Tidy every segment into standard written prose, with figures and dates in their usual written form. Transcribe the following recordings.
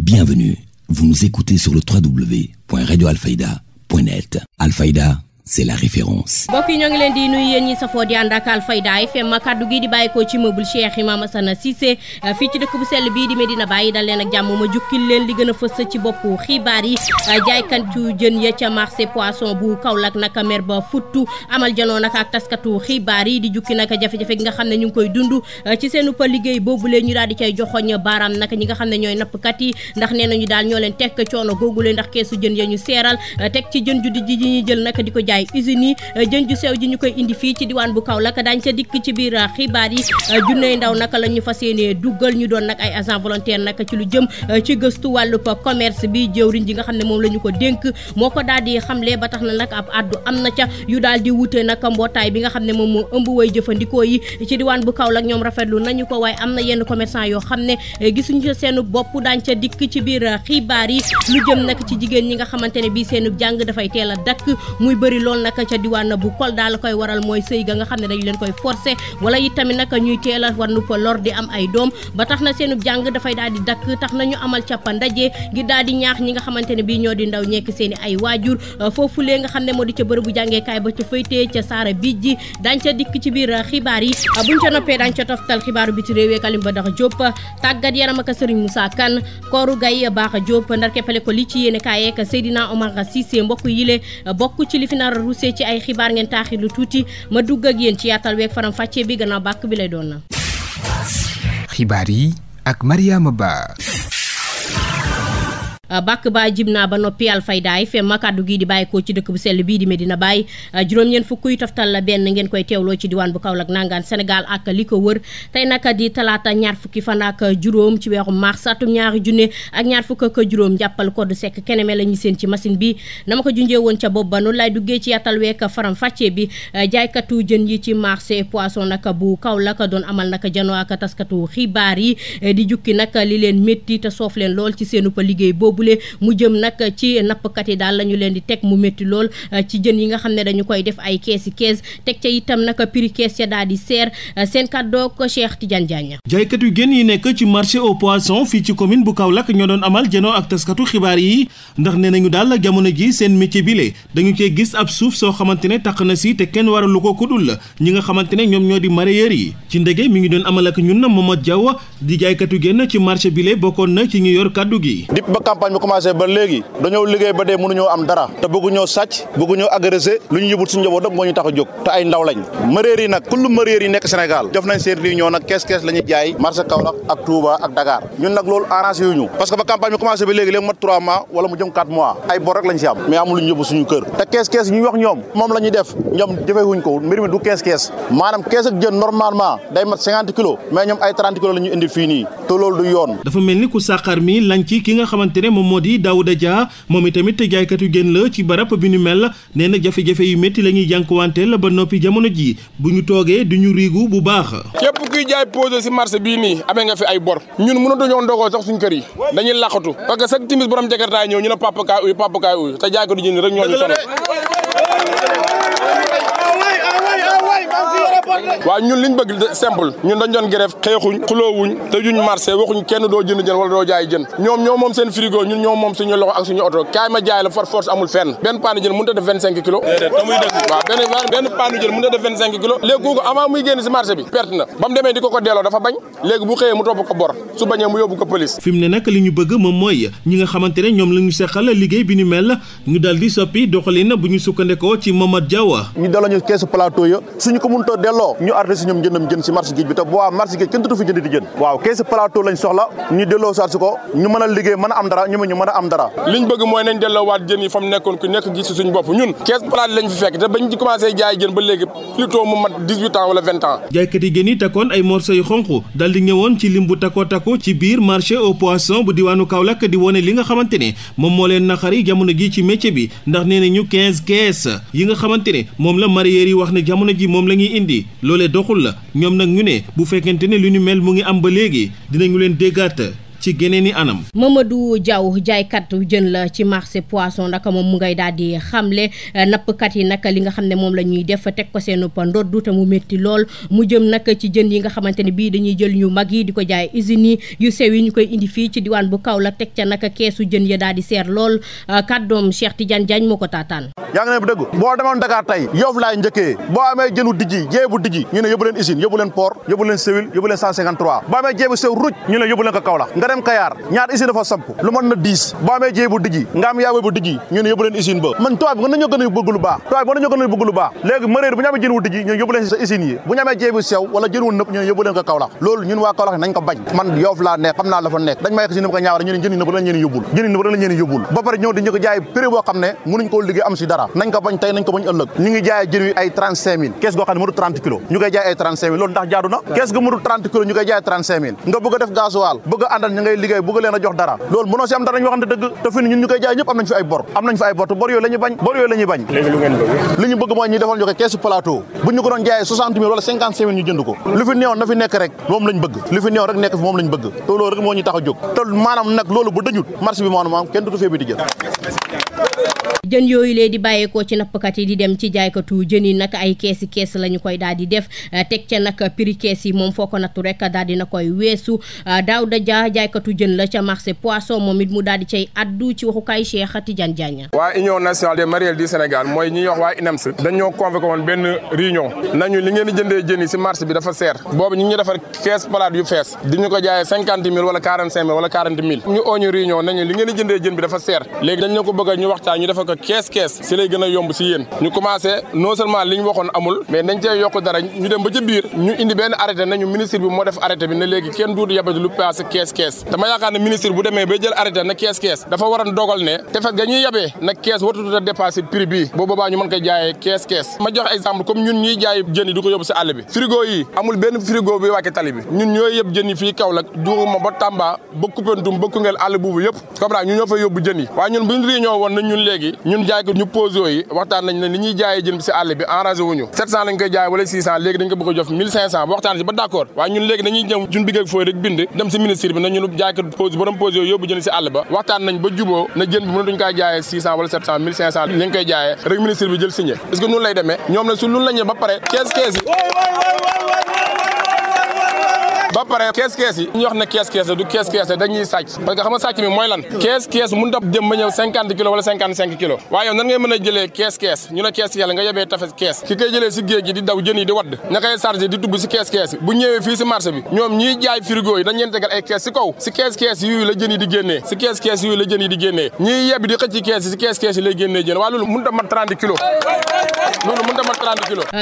Bienvenue, vous nous écoutez sur le www.radioalfayda.net. Alfayda, c'est la référence. mbokk yi ñoo ngi leen di nuyu yéen ñi safoo di ànd ak Alfayda FM kaddu gi di bàyyikoo ci meuble Cheikh Imam Assane Cissé fii ci dëkk bu sell bii di Medina Baye dal leen ak jàmm ma jukkil leen li gën a fës ci boppu xibaar yi jaaykantu jën ya ca marché poisson bu Kaolack nag mer ba futtu amal janoo nag ak taskatu xibaar yi di jukki nag jafe-jafe gi nga xam ne ñu ngi koy dund ci seenu pa liggéey boobule ñu daal di cay joxoñ baaraam nag ñi nga xam ne ñooy nappkat yi ndax nee nañu daal ñoo leen tekk coono googule ndax keesu jën ya ñu seeral teg ci jën ju di ji ñuy jël nag di ko jaay usine yi jën ju sew ji ñu koy indi fii ci diwaan bu Kaolack dañ ca dikk ci biir xibaar yi junney ndaw naka la ñu fas yéene duggal ñu doon nag ay agent volontaire nag ci lu jëm ci gëstu wàllu commerce bi jëwriñ ji nga xam ne moom la ñu ko dénk moo ko daal di xamle ba tax na nag ab addu am na ca yu daal di wute nag mbootaay bi nga xam ne moom moo ëmb way jëfandikoo yi ci diwaan bu Kaolack ñoom rafetlu nañu ko waaye am na yenn commerçant yoo xam ne gisuñu ca seenu bopp dañ ca dikk ci biir xibaar yi lu jëm nag ci jigéen ñi nga xamante ne bii seenu jàng dafay teel a dakk muy bëri lool nag ca diwaan bu Kolda la koy waral mooy sëy ga nga xam ne dañu leen koy forcé wala it tamit nag ñuy teel a war nu fa lor di am ay doom ba tax na seenu jàng dafay daal di dakk tax nañu amal cappa ndaje ngir daal di ñaax ñi nga xamante ne bii ñoo di ndaw ñekk seeni ay waajur foofu lee nga xam ne moo di ca bërëbu jàngeekaay ba ca faytee ca Saara bij ji dañ ca dikk ci biir xibaar yi buñ ca noppee dañ ca toftal xibaaru biti réew Kalim Badara Diop tàggat yaram ak Serigne Moussa Kane Kooru Gaye Baaxa Diop ndar keppale ko li ci yéene kaay ak Seydina Omar Cissé mbokk yile bokk ci li fi nar a ruusee ci ay xibaar ngeen taaxir lu tuuti ma dugg ak yéen ci yaatal week faram fàcce bi gannaaw bàkk bi lay doon na xibaar yi ak Mariama Ba. bàkk ba jib naa ba noppi Alfayda FM kaddu gi di bàyyikoo ci dëkk bu sell bii di Medina Baye juróom-ñeent fukk yu toftal la benn ngeen koy teewloo ci diwaan bu Kaolack nangaan Sénégal ak li ko wër tey nag di talaata ñaar fukki fan ak juróom ci weeru mars atum ñaari junne ak ñaar fukk ak juróom jàppal ko du sekk keneme la ñu seen ci machine bi na ma ko junjee woon ca bopp ba noonu lay duggee ci yàttal week faram fàccee bi jaaykatu jën yi ci marché poisson nag bu Kaolack doon amal nag janoo ak taskatu xibaar yi di jukki nag li leen métti te soof leen lool ci seenu pa liggéey boobu mu jëm nag ci nappkat yi daal la ñu leen di teg mu métti lool ci jën yi nga xam ne dañu koy def ay kees teg ca itam nag prix kees ya daal di seer seen kàddoo ko Cheikh Tidiane Diagne. jaaykatu jën yi nekk ci marché au poisson fii ci commune bu Kaolack ñoo doon amal janoo ak taskatu xibaar yi ndax nee nañu daal jamono ji seen métier bi le dañu cee gis ab suuf soo xamante ne taq na si te kenn waralu ko kudul ñi nga xamante ne ñoom ñoo di mareyeur yi ci ndege mi ngi doon amal ak ñun Momadou Diaw di jaaykatu jën ci marché bi le bokkoon na ci ñu yor kàddu gi. bi commencé ba léegi dañoo liggéey ba dee mënuñoo am dara te bëgguñoo sàcc bëgguñoo agressé lu ñu yóbbul suñu njaboot rek moo ñu tax a jóg te ay ndaw lañ mareyeur yi nag kullu mareyeur yi nekk Sénégal def nañ seen réunion nag kees la ñuy jaay marché Kaolack ak Touba ak Dakar ñun nag loolu arrangé yu ñu parce que ba campagne bi commencé ba léegi mat 3 mois wala mu jëm 4 mois ay bor rek lañ si am mais amul lu ñu yóbbu suñu kër te kees ñu wax ñoom moom la ñuy def ñoom jëfewuñ ko mbir mi du kees maanaam kees ak jën normalement day mat 50 kilos mais ñoom ay 30 kilos la ñu indi fii nii te loolu du yoon. dafa mel ni ku sàqar mi lañ ci ki nga xamante ne moom moo di Daouda Dia moom itamit jaaykatu jën la ci barab bi ñu mel nee na jafe-jafe yu métti la ñuy jànkuwanteel ba noppi jamono ji bu ñu toogee du ñu riigu bu baax. képp kuy jaay posé si marché bii nii amee nga fi ay bor ñun mënatuñoo ndogoo sax suñu kër yi dañuy laqatu parce que chaque timis borom jakartaay ñëw ñu ne papa kaay uy te jaaykatu jën rek ñoo ñu sonal. waaw ñun liñ bëgg simple ñun dañ doon grève xeexuñ xuloowuñ te juñ marché waxuñ kenn doo jënd jën wala doo jaay jën ñoom ñoo moom seen frigo ñun ñoo moom suñu loxo ak suñu oto kaay ma jaay la force amul fenn benn paanu jën mënut a def 25 kilos waaw benn paanu jën mënut a def 25 kilos léegi kooku avant muy génn si marché bi perte na ba mu demee di ko delloo dafa bañ léegi bu xëyee mu topp ko bor su bañee mu yóbbu ko police. fi mu ne nag li ñu bëgg moom mooy ñi nga xamante ne ñoom la ñu seqal liggéey bi ni mel ñu dal di soppi doxalin bu ñu sukkandikoo ci Momadou Diaw ñu delloo ñu keesu plateau ya suñu ko mënut a delloo ñu arrêté si ñoom jëndam jën si marché géej bi te bu waa marché géej kenn dutu fi jënd di jën waaw keesu plateau lañ soxla ñu delloo saat si ko ñu mën a liggéey mën a am dara ñu mën a am dara liñ bëgg mooy nañ delloo waat jën yi fa mu nekkoon ku nekk gis si suñu bopp ñun kees plate lañ fi fekk te bañ ci commencé jaay jën ba léegi plutôt mu mat 18 ans wala 20 ans jaaykat yi jën yi takkoon ay morceaux yu xonq dal di ñëwoon ci lim bu takko ci biir marché au poisson bu diwaanu Kaolack di wone li nga xamante ne moom moo leen naqari jamono ji ci métier bi ndax nee nañu 15 kees yi nga xamante ne moom la mareyeur yi wax ne jamono ji moom la ñuy indi loolee doxul la ñoom nag ñu ne bu fekkente ne lu ñu mel mu ngi am ba léegi dinañu leen déggaat ci geneeni anam. Mamadou Diaw jaaykat jën la ci marché poisson naka moom mu ngay daal di xamle nappkat yi naka li nga xam ne moom la ñuy def teg ko seen ndoddu te mu métti lool mu jëm nag ci jën yi nga xamante ne bii dañuy jël ñu mag yi di ko jaay usines yi yu sew yi ñu koy indi fii ci diwaan bu Kaolack teg ca naka keesu jën ya daal di seer lool kàddoom Cheikh Tidiane Diagne moo ko taataan. yaa ngi ne bu dëgg boo demoon Dakar tey Yoff laay njëkkee boo amee jënu dijji jéebu dijji ñu ne yóbbu leen usine yóbbu leen port yóbbu leen Sewil yóbbu leen 153 boo amee jéebu sew ruj ñu ne yóbbu leen ko Kaolack nga dem Kayar ñaar usine dafa samp lu mën na 10 boo amee jéebu dijji nga am yaaboo bu dijji ñu ne yóbbu leen usine ba man tubaab bi mën nañoo gën a bëgg lu baax tubaab bi mën nañoo gën a bëgg lu baax léegi mëréer bu ñu amee jën wu dijji ñu yóbbu leen sa usine yi bu ñu amee jéebu sew wala jën wu nëpp ñu ne yóbbu leen ko Kaolack loolu ñun waa Kaolack nañ ko bañ man Yoff laa nekk xam naa la fa nekk dañ may yegg si ni ma ko ñaawal ñu ne jën yi nëpp lañ leen yóbbul jën yi nëpp lañ leen yóbbul ba pare ñëw di ñu ko jaay prix boo xam ne mënuñ koo liggéey am si dara nañ ko bañ tey nañ ko bañ ëllëg ñu ngi jaay jën wi ay 35000 kees goo xam ne mënu 30 kilos ñu koy jaay ay 35000 loolu ndax jaadu na kees ga mënu 30 kilos ñu koy jaay 35000 nga bëgg a def gasoil bëgg a àndal ñu ngay liggéey bëgg leen a jox dara loolu mënoo si am dara ñu waxante dëgg te fi ñun ñu koy jaay ñëpp am nañ fi ay bor te bor yooyu la ñuy bañ léegi lu ngeen bëgg li ñu bëgg mooy ñu defal ñu ko keesu plateau bu ñu ko doon jaayee 60000 wala 55000 ñu jënd ko lu fi néew na fi nekk rek moom lañ bëgg li fi néew rek nekk fi moom lañ bëgg te loolu rek moo ñu tax a jóg te maanaam nag loolu bu dëñut marché bi maanaam kenn du feebi di jël jën yooyu lee di bàyyeekoo ci nappkat yi di dem ci jaaykatu jën yi nag ay kees la ñu koy daal di def teg ca nag prix kees yi moom foo ko nattu rek daal di na koy weesu Daouda Dia jaaykatu jën la ca marché poisson moom it mu daal di cay addu ci waxukaay Cheikh Tidiane Diagne. waa Union nationale des mareyeurs du Sénégal mooy ñi wax waa INEMS dañoo convoqué woon benn réunion nañu li ngeen di jëndee jën yi si marché bi dafa seer boobu ñu ngi defar kees palaat yu fees di ñu ko jaayee 50000 wala 45000 wala 40000 ñu ooñu réunion nañu li ngeen di jëndee jën bi dafa seer léegi dañ ko bëgg ñu waxtaan ñu defal ko kees si lay gën a yomb si yéen ñu commencé non seulement li ñu waxoon amul mais dañ cee yokk dara ñu dem ba ca biir ñu indi benn arrêté nañu ministre bi moo def arrêté bi ne léegi kenn duutu yabati lu passé kees dama yaakaar ne ministre bu demee bay jël arrêté na kees dafa war a dogal ne te fekk ga ñuy yabee nag kees wartuta dépassé prix bii boo boobaa ñu mën koy jaayee kees ma jox exemple comme ñun ñuy jaay jën yi du ko yóbbu si àll bi frigo yi amul benn frigo bi wàcce tali bi ñun ñooy yëpp jën yi fii Kaolack Diourma ba Tamba ba Koupentoum ba Koungheul àll buubu yëpp comme ñu ñoo fa yóbbu jën yi waaye ñun buñ réunion woon nañ ñun léegi ñun jaay ko ñu pose yi waxtaan nañ ne li ñuy jaayee jën bi si àll bi arrangé wuñu 700 lañ koy jaay wala 600 léegi dañ ko bëgg a jox 1500 waxtaan si ba d'accord waaye ñun léegi dañuy ñëw ñun bigg ak fooy rek bind dem si ministre bi na ñun jaay ko pose borom pose yooyu yóbbu jën si àll ba waxtaan nañ ba juboo na jën bi mënatuñ koy jaayee 600 wala 700 1500 li nga koy jaayee rek ministre bi jël signé est-ce que noonu lay demee ñoom na su loolu lañu ba pare kees yi ba pare kees yi ñu wax ne kees la du kees la dañuy sàcc parce que xam nga sàcc mi mooy lan kees mënut a dem ba ñëw 50 kilos wala 55 kilos waaye yow nan ngay mën a jëlee kees ñu ne kees la nga yebee tafes kees ki koy jëlee si géej gi di daw jën yi di wadd ña koy chargé di tubb si kees yi bu ñëwee fii si marché bi ñoom ñiy jaay frigo yi dañ leen tegal ay kees si kaw si kees yooyu la jën yi di génnee si kees yooyu la jën yi di génnee ñiy yebbi di xëcc kees yi si kees yi lay génnee jën waaye loolu mënut a mat 30 kilos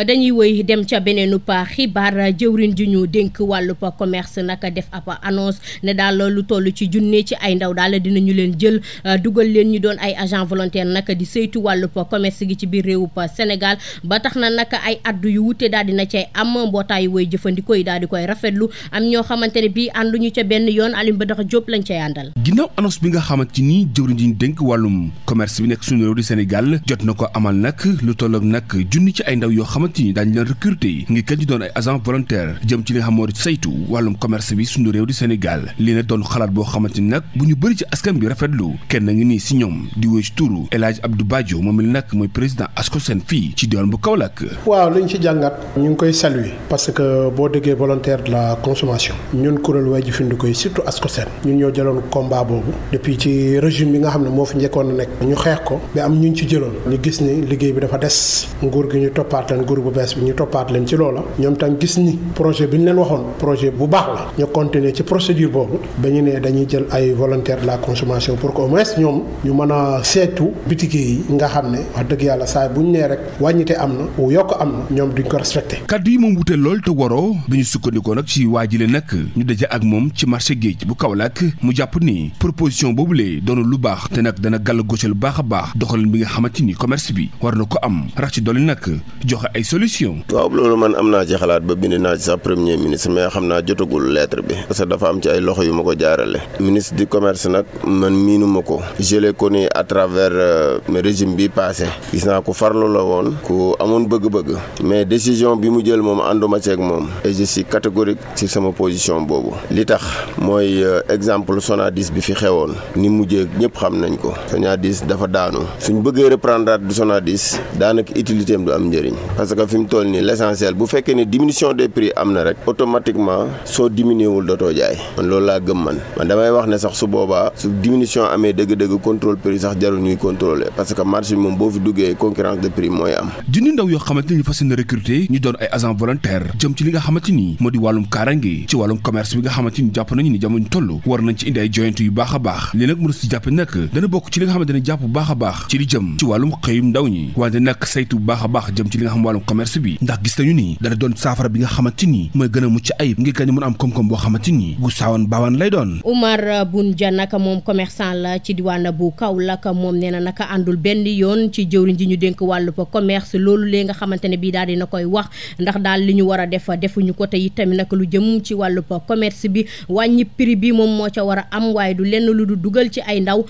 dañuy wëy dem ca beneenu pa xibaar jëwrin ji ñu dénk wàllu pa commerce naka def ab annonce ne daal lu toll ci junne ci ay ndaw daal dinañu leen jël dugal leen ñu doon ay agent volontaire naka di saytu wàllu pa commerce gi ci biir réewu pa Sénégal ba tax na naka ay addu yu wute daal dina cay am mbootaayu woy jëfandikoo yi daal di koy rafetlu am ñoo xamante ne bii ànduñu ca benn yoon Alioune Badara Diop lañ cay àndal. ginnaaw annonce bi nga xamante ni jëwriñ ji ñu dénk wàllum commerce bi nekk suñu réew di Sénégal jot na ko amal nag lu tolloog nag junni ci ay ndaw yoo xamante ni daañu leen recruter ngir kat ñu doon ay agent volontaire jëm ci li nga xam moo di saytu wàllum commerce bi suñu réew di Sénégal lii nag doon xalaat boo xamante ni nag bu ñu bëri ci askan bi rafetlu kenn ngi nii si ñoom di wéy ci turu El Hadj Abdou Badio moom il nag mooy président ASCOSEN fii ci diwaan bu Kaolack. waaw liñ ci jàngat ñu ngi koy saluer parce que boo déggee volontaire de la consommation ñun kuréel way jëfandikoo yi surtout ASCOSEN ñun ñoo jëloon combat boobu depuis ci régime bi nga xam ne moo fi njëkkoon a nekk ñu xeex ko ba am ñu ci jëloon ñu gis ni liggéey bi dafa des nguur gi ñu toppaat leen nguur bu bees bi ñu toppaat leen ci loola ñoom tam gis ni projet bi ñu leen waxoon projet bu baax la ñu continuer ci procédure boobu ba ñu ne dañuy jël ay volontaires de la consommation pour que au moins ñoom ñu mën a seetu bitige yi nga xam ne wax dëgg yàlla saa bu ñu nee rek wàññite am na ou yokk am na ñoom duñ ko respecté. kaddu yi moom wute lool te waroo bi ñu sukkandikoo nag ci waajile nag ñu daje ak moom ci marché géej bu Kaolack mu jàpp ni proposition boobu lee doonu lu baax te nag dana gàll gauche lu baax a baax doxalin bi nga xamante ni commerce bi war na ko am rax ci dolli nag joxe ay solution. waaw loolu man am naa ci xalaat ba bind naa ci sax premier ministre mais xam naa jotagul lettre bi parce que dafa am ci ay loxo yu ma ko jaarale. ministre du commerce nag man miinuma ko je l'ai connu à travers régime bi passé gis naa ko farlu la woon ku amoon bëgg-bëgg mais décision bi mu jël moom ànduma ceeg moom et je suis catégorique ci sama position boobu li tax mooy exemple Sonadis bi fi xewoon ni mujjee ñëpp xam nañ ko Sonadis dafa daanu suñ bëggee reprendre du Sonadis daanaka utilité am du am njëriñ parce que fi mu toll nii l'essentiel bu fekkee ne diminution des prix am na rek automatiquement soo diminué wul dootoo jaay man loolu laa gëm man damay wax ne sax su boobaa su diminution amee dëgg-dëgg contrôle prix sax jarul ñuy contrôler parce que marché bi moom boo fi duggee concurrence de prix mooy am. junni ndaw yoo xamante ni ñu fas yéene recruter ñu doon ay agents volontaires jëm ci li nga xamante ni moo di wàllum kaarange ci wàllum commerce bi nga xamante ni jàpp nañu ni jamono toll war nañ ci indi ay joyante yu baax a baax lii nag mën a si jàppe nag dana bokk ci li nga xamante ne jàpp bu baax a baax ci li jëm ci wàllum xëyum ndaw ñi wante nag saytu bu baax a baax jëm ci li nga xam wàllum commerce bi ndax gis nañu ni dana doon saafara bi nga xamante ni mooy gën a mucc ayib ngir gën a mën a am koom-koom boo xamante ni gu saawan baawaan lay doon. Oumar Boundia naka moom commerçant la ci diwaan bu Kaolack moom nee na naka àndul benn yoon ci jëwriñ ji ñu dénk wàllu commerce loolu lee nga xamante ne bii daal dina koy wax ndax daal li ñu war a def defuñu ko te itamit nag lu jëm ci wàllu commerce bi wàññi prix bi moom moo ca war a am waaye du lenn lu du dugal ci ay ndaw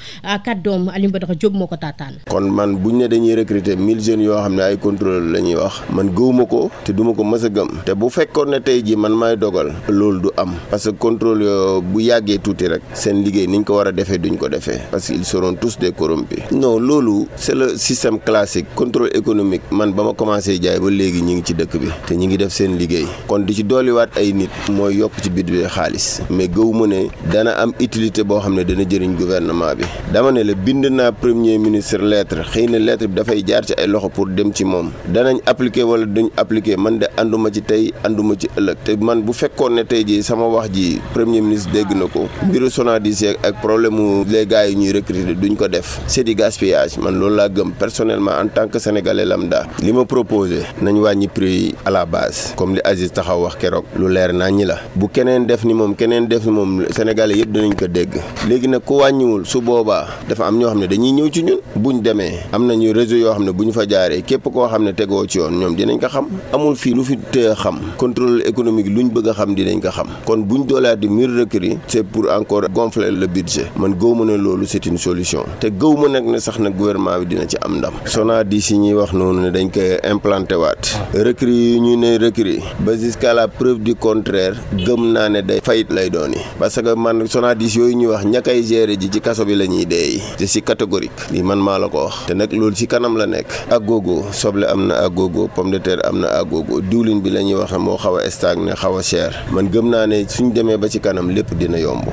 kàddoom Alioune Badara Diop moo ko taataan. kon man buñ ne dañuy recruter 1000 jeunes yoo xam ne ay contrôleur la ñuy wax man gëwuma ko te duma ko mës a gëm te bu fekkoon ne tey ji man maay dogal loolu du am parce que contrôle bu yàggee tuuti rek seen liggéey niñ ko war a defee duñ ko defee parce que ils seront tous des corrompus. non loolu c'est le système classique contrôle économique man ba ma commencé jaay ba léegi ñi ngi ci dëkk bi te ñi ngi def seen liggéey kon di ci dolliwaat ay nit mooy yokk ci bit bi xaalis mais gëwuma ne dana am utilité boo xam ne dana jëriñ gouvernement bi dama ne la bind naa premier ministre lettre xëy na lettre bi dafay jaar ci ay loxo pour dem ci moom danañ appliquer wala duñ appliquer man de ànduma ci tey ànduma ci ëllëg te man bu fekkoon ne tey ji sama wax ji premier ministre dégg na ko mbiru Sonadis ak problème mu les gars yi ñuy recruter duñ ko def c'est du gaspillage man loolu laa gëm personnellement en tant que sénégalais lambda li ma proposé nañ wàññi prix yi à la base comme li Aziz taxaw wax keroog lu leer naa ñi la bu keneen def ni moom sénégalais yëpp dinañ ko dégg léegi nag ku wàññiwul su boobaa dafa am ñoo xam ne dañuy ñëw ci ñun buñ demee am nañu réseau yoo xam ne bu ñu fa jaaree képp koo xam ne tegoo ci yoon ñoom dinañ ko xam amul fii lu fi tee xam contrôle économique luñ bëgg a xam dinañ ko xam kon buñ doolaat di mur recruter c'est pour encore gonfler le budget man gëw ma ne loolu c'est une solution te gëw ma nag ne sax na gouvernement bi dina ci am ndam Sonadis yi ñuy wax noonu ne dañ koy implanté waat recruter yi ñu ne recruter ba jusqu'à la preuve du contraire gëm naa ne day fayit lay dooni parce que man Sonadis yooyu ñuy wax ña koy gérer ji ci kaso bi la ñuy dee te si catégorique lii man maa la ko wax te nag loolu si kanam la nekk agogo soble am na agogo pomme de terre am na agogo diwlin bi la ñuy wax moo xaw a stagné xaw a cher man gëm naa ne suñ demee ba ci kanam lépp dina yomb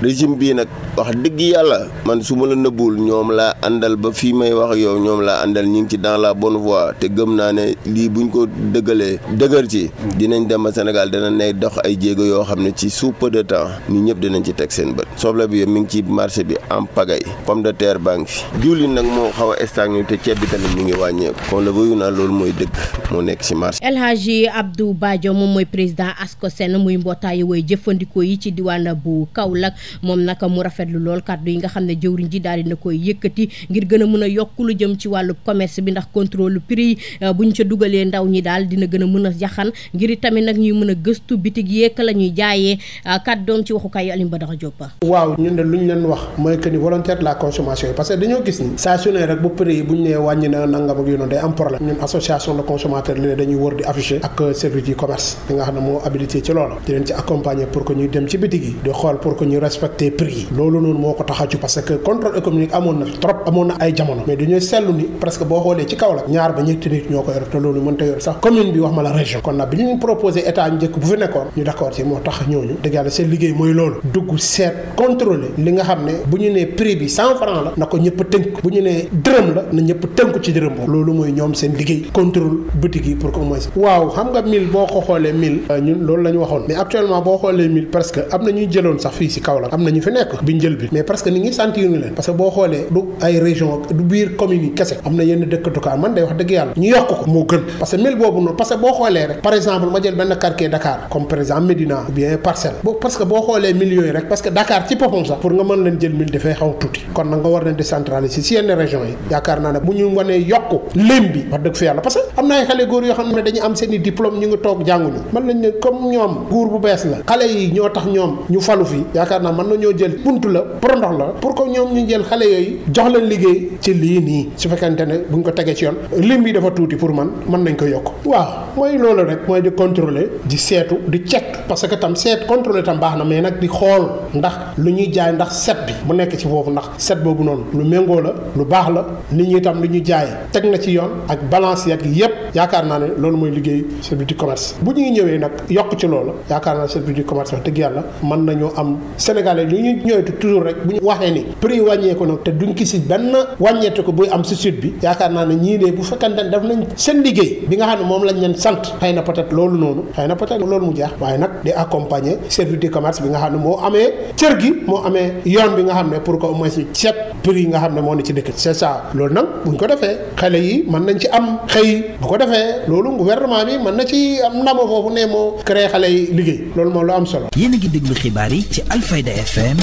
régime bii nag wax dëgg yàlla man su ma la nëbbul ñoom laa àndal ba fii may wax yow ñoom laa àndal ñu ngi ci dans la bonne voie te gëm naa ne lii buñ ko dëggalee dëgër ci dinañ dem ba Sénégal dana ne dox ay jéego yoo xam ne ci sous peu de temps nit ñëpp dinañ ci teg seen bët soble bi mi ngi ci marché bi en pagaille pomme de terre baa ngi fi diwlin nag moo xaw a stagné te ceeb bi tamit mi ngi wàññeeku kon la bëgg naa loolu mooy dëgg moo nekk ci marché. El Hadji Abdou Badio moom mooy président ASCOSEN muy mbootaayu woy jëfandikoo yi ci diwaan bu Kaolack moom nag mu rafetlu lool kàddu yi nga xam ne jëwriñ ji daal dina koy yëkkati ngir gën a mën a yokk lu jëm ci wàllu commerce bi ndax contrôle prix buñ ca dugalee ndaw ñi daal dina gën a mën a yaxan ngir tamit nag ñuy mën a gëstu bitig yeek la ñuy jaayee kàddoom ci waxukaay Alioune Badara Diop. waaw ñun de lu ñu leen wax mooy que ni volontaire de la consommation yi parce que dañoo gis ni saa su ne rek bu prix yi bu ñu nee wàññi na nangam ak yu noonu day am problème ñun association de consommateurs li ne dañuy wër di afficher ak service du commerce li nga xam ne moo habilité ci loolu di leen ci accompagner pour que ñuy dem ci bitig yi di xool pour que ñu respecter prix yi loolu noonu moo ko tax a ju parce que contrôle économique amoon na trop amoon na ay jamono mais dañuy seetlu ni presque boo xoolee ci Kaolack ñaar ba ñetti nit ñoo ko yor te loolu mënta yor sax commune bi wax ma la région kon nag bi ñu proposé état njëkk bu fi nekkoon ñu d'accord ci moo tax ñooñu dëgg yàlla seen liggéey mooy loolu dugg seet contrôler li nga xam ne bu ñu nee prix bi 100 francs la na ko ñëpp tënk bu ñu nee dërëm la na ñëpp tënku ci dërëm boobu loolu mooy ñoom seen liggéey contrôle boutique yi pour que mooy waaw xam nga 1000 boo ko xoolee 1000 ñun loolu la ñu waxoon mais actuellement boo xoolee 1000 presque am na ñuy jëloon sax fii si Kaolack am na ñu fi nekk biñ jël bi mais presque ni ngi sentir leen parce que boo xoolee du ay région du biir commune yi kese am na yenn dëkk tukaan man day wax dëgg yàlla ñu yokk ko moo gën parce que 1000 boobu noonu parce que boo xoolee rek par exemple ma jël benn quartier Dakar comme par exemple Médina ou bien Parcelles parce que boo xoolee 1000 yooyu rek parce que Dakar ci boppam sax pour nga mën leen jël 1000 dafay xaw tuuti kon nag nga war leen décentraliser si yenn régions yi yaakaar naa ne bu ñu wanee yokk lim bi wax dëgg fi yàlla parce que am na ay xale góor yoo xam ne dañu am seen i diplôme ñu ngi toog jànguñu mën nañ ne comme ñoom nguur bu bees la xale yi ñoo tax ñoom ñu falu fi yaakaar naa mën nañoo jël buntu la porondox la pour que ñoom ñu jël xale yooyu jox leen liggéey ci lii nii su fekkente ne buñ ko tegee ci yoon lim bi dafa tuuti pour man mën nañ ko yokk waaw mooy loolu rek mooy di contrôler di seetu di check parce que tam seet contrôler tam baax na mais nag di xool ndax lu ñuy jaay ndax set bi mu nekk ci foofu ndax set boobu noonu lu méngoo la lu baax la nit ñi tam lu ñuy jaay teg na ci yoon ak balance yak yépp yaakaar naa ne loolu mooy liggéey service du commerce bu ñuy ñëwee nag yokk ci loolu yaakaar naa service du commerce wax dëgg yàlla mën nañoo am sénégalais lu ñu ñëwee toujours rek bu ñu waxee ni prix wàññeeku nag te duñ gis benn wàññeetu ko buy am si sud bi yaakaar naa ne ñii de bu fekkante ne def nañ seen liggéey bi nga xam ne moom lañ leen sant xëy na peut-être loolu noonu xëy na peut-être loolu mu jeex waaye nag di accompagner service du commerce bi nga xam ne moo amee cër gi moo amee yoon bi nga xam ne pour que au moins seet prix yi nga xam ne moo ne ci dëkk c'est ça loolu nag buñ ko defee xale yi mën nañ ci am xëy bu ko defee loolu gouvernement bi mën na ci am ndamo foofu ne moo créé xale yi liggéey loolu moom lu am solo. yéen a ngi déglu xibaar yi ci Alfayda FM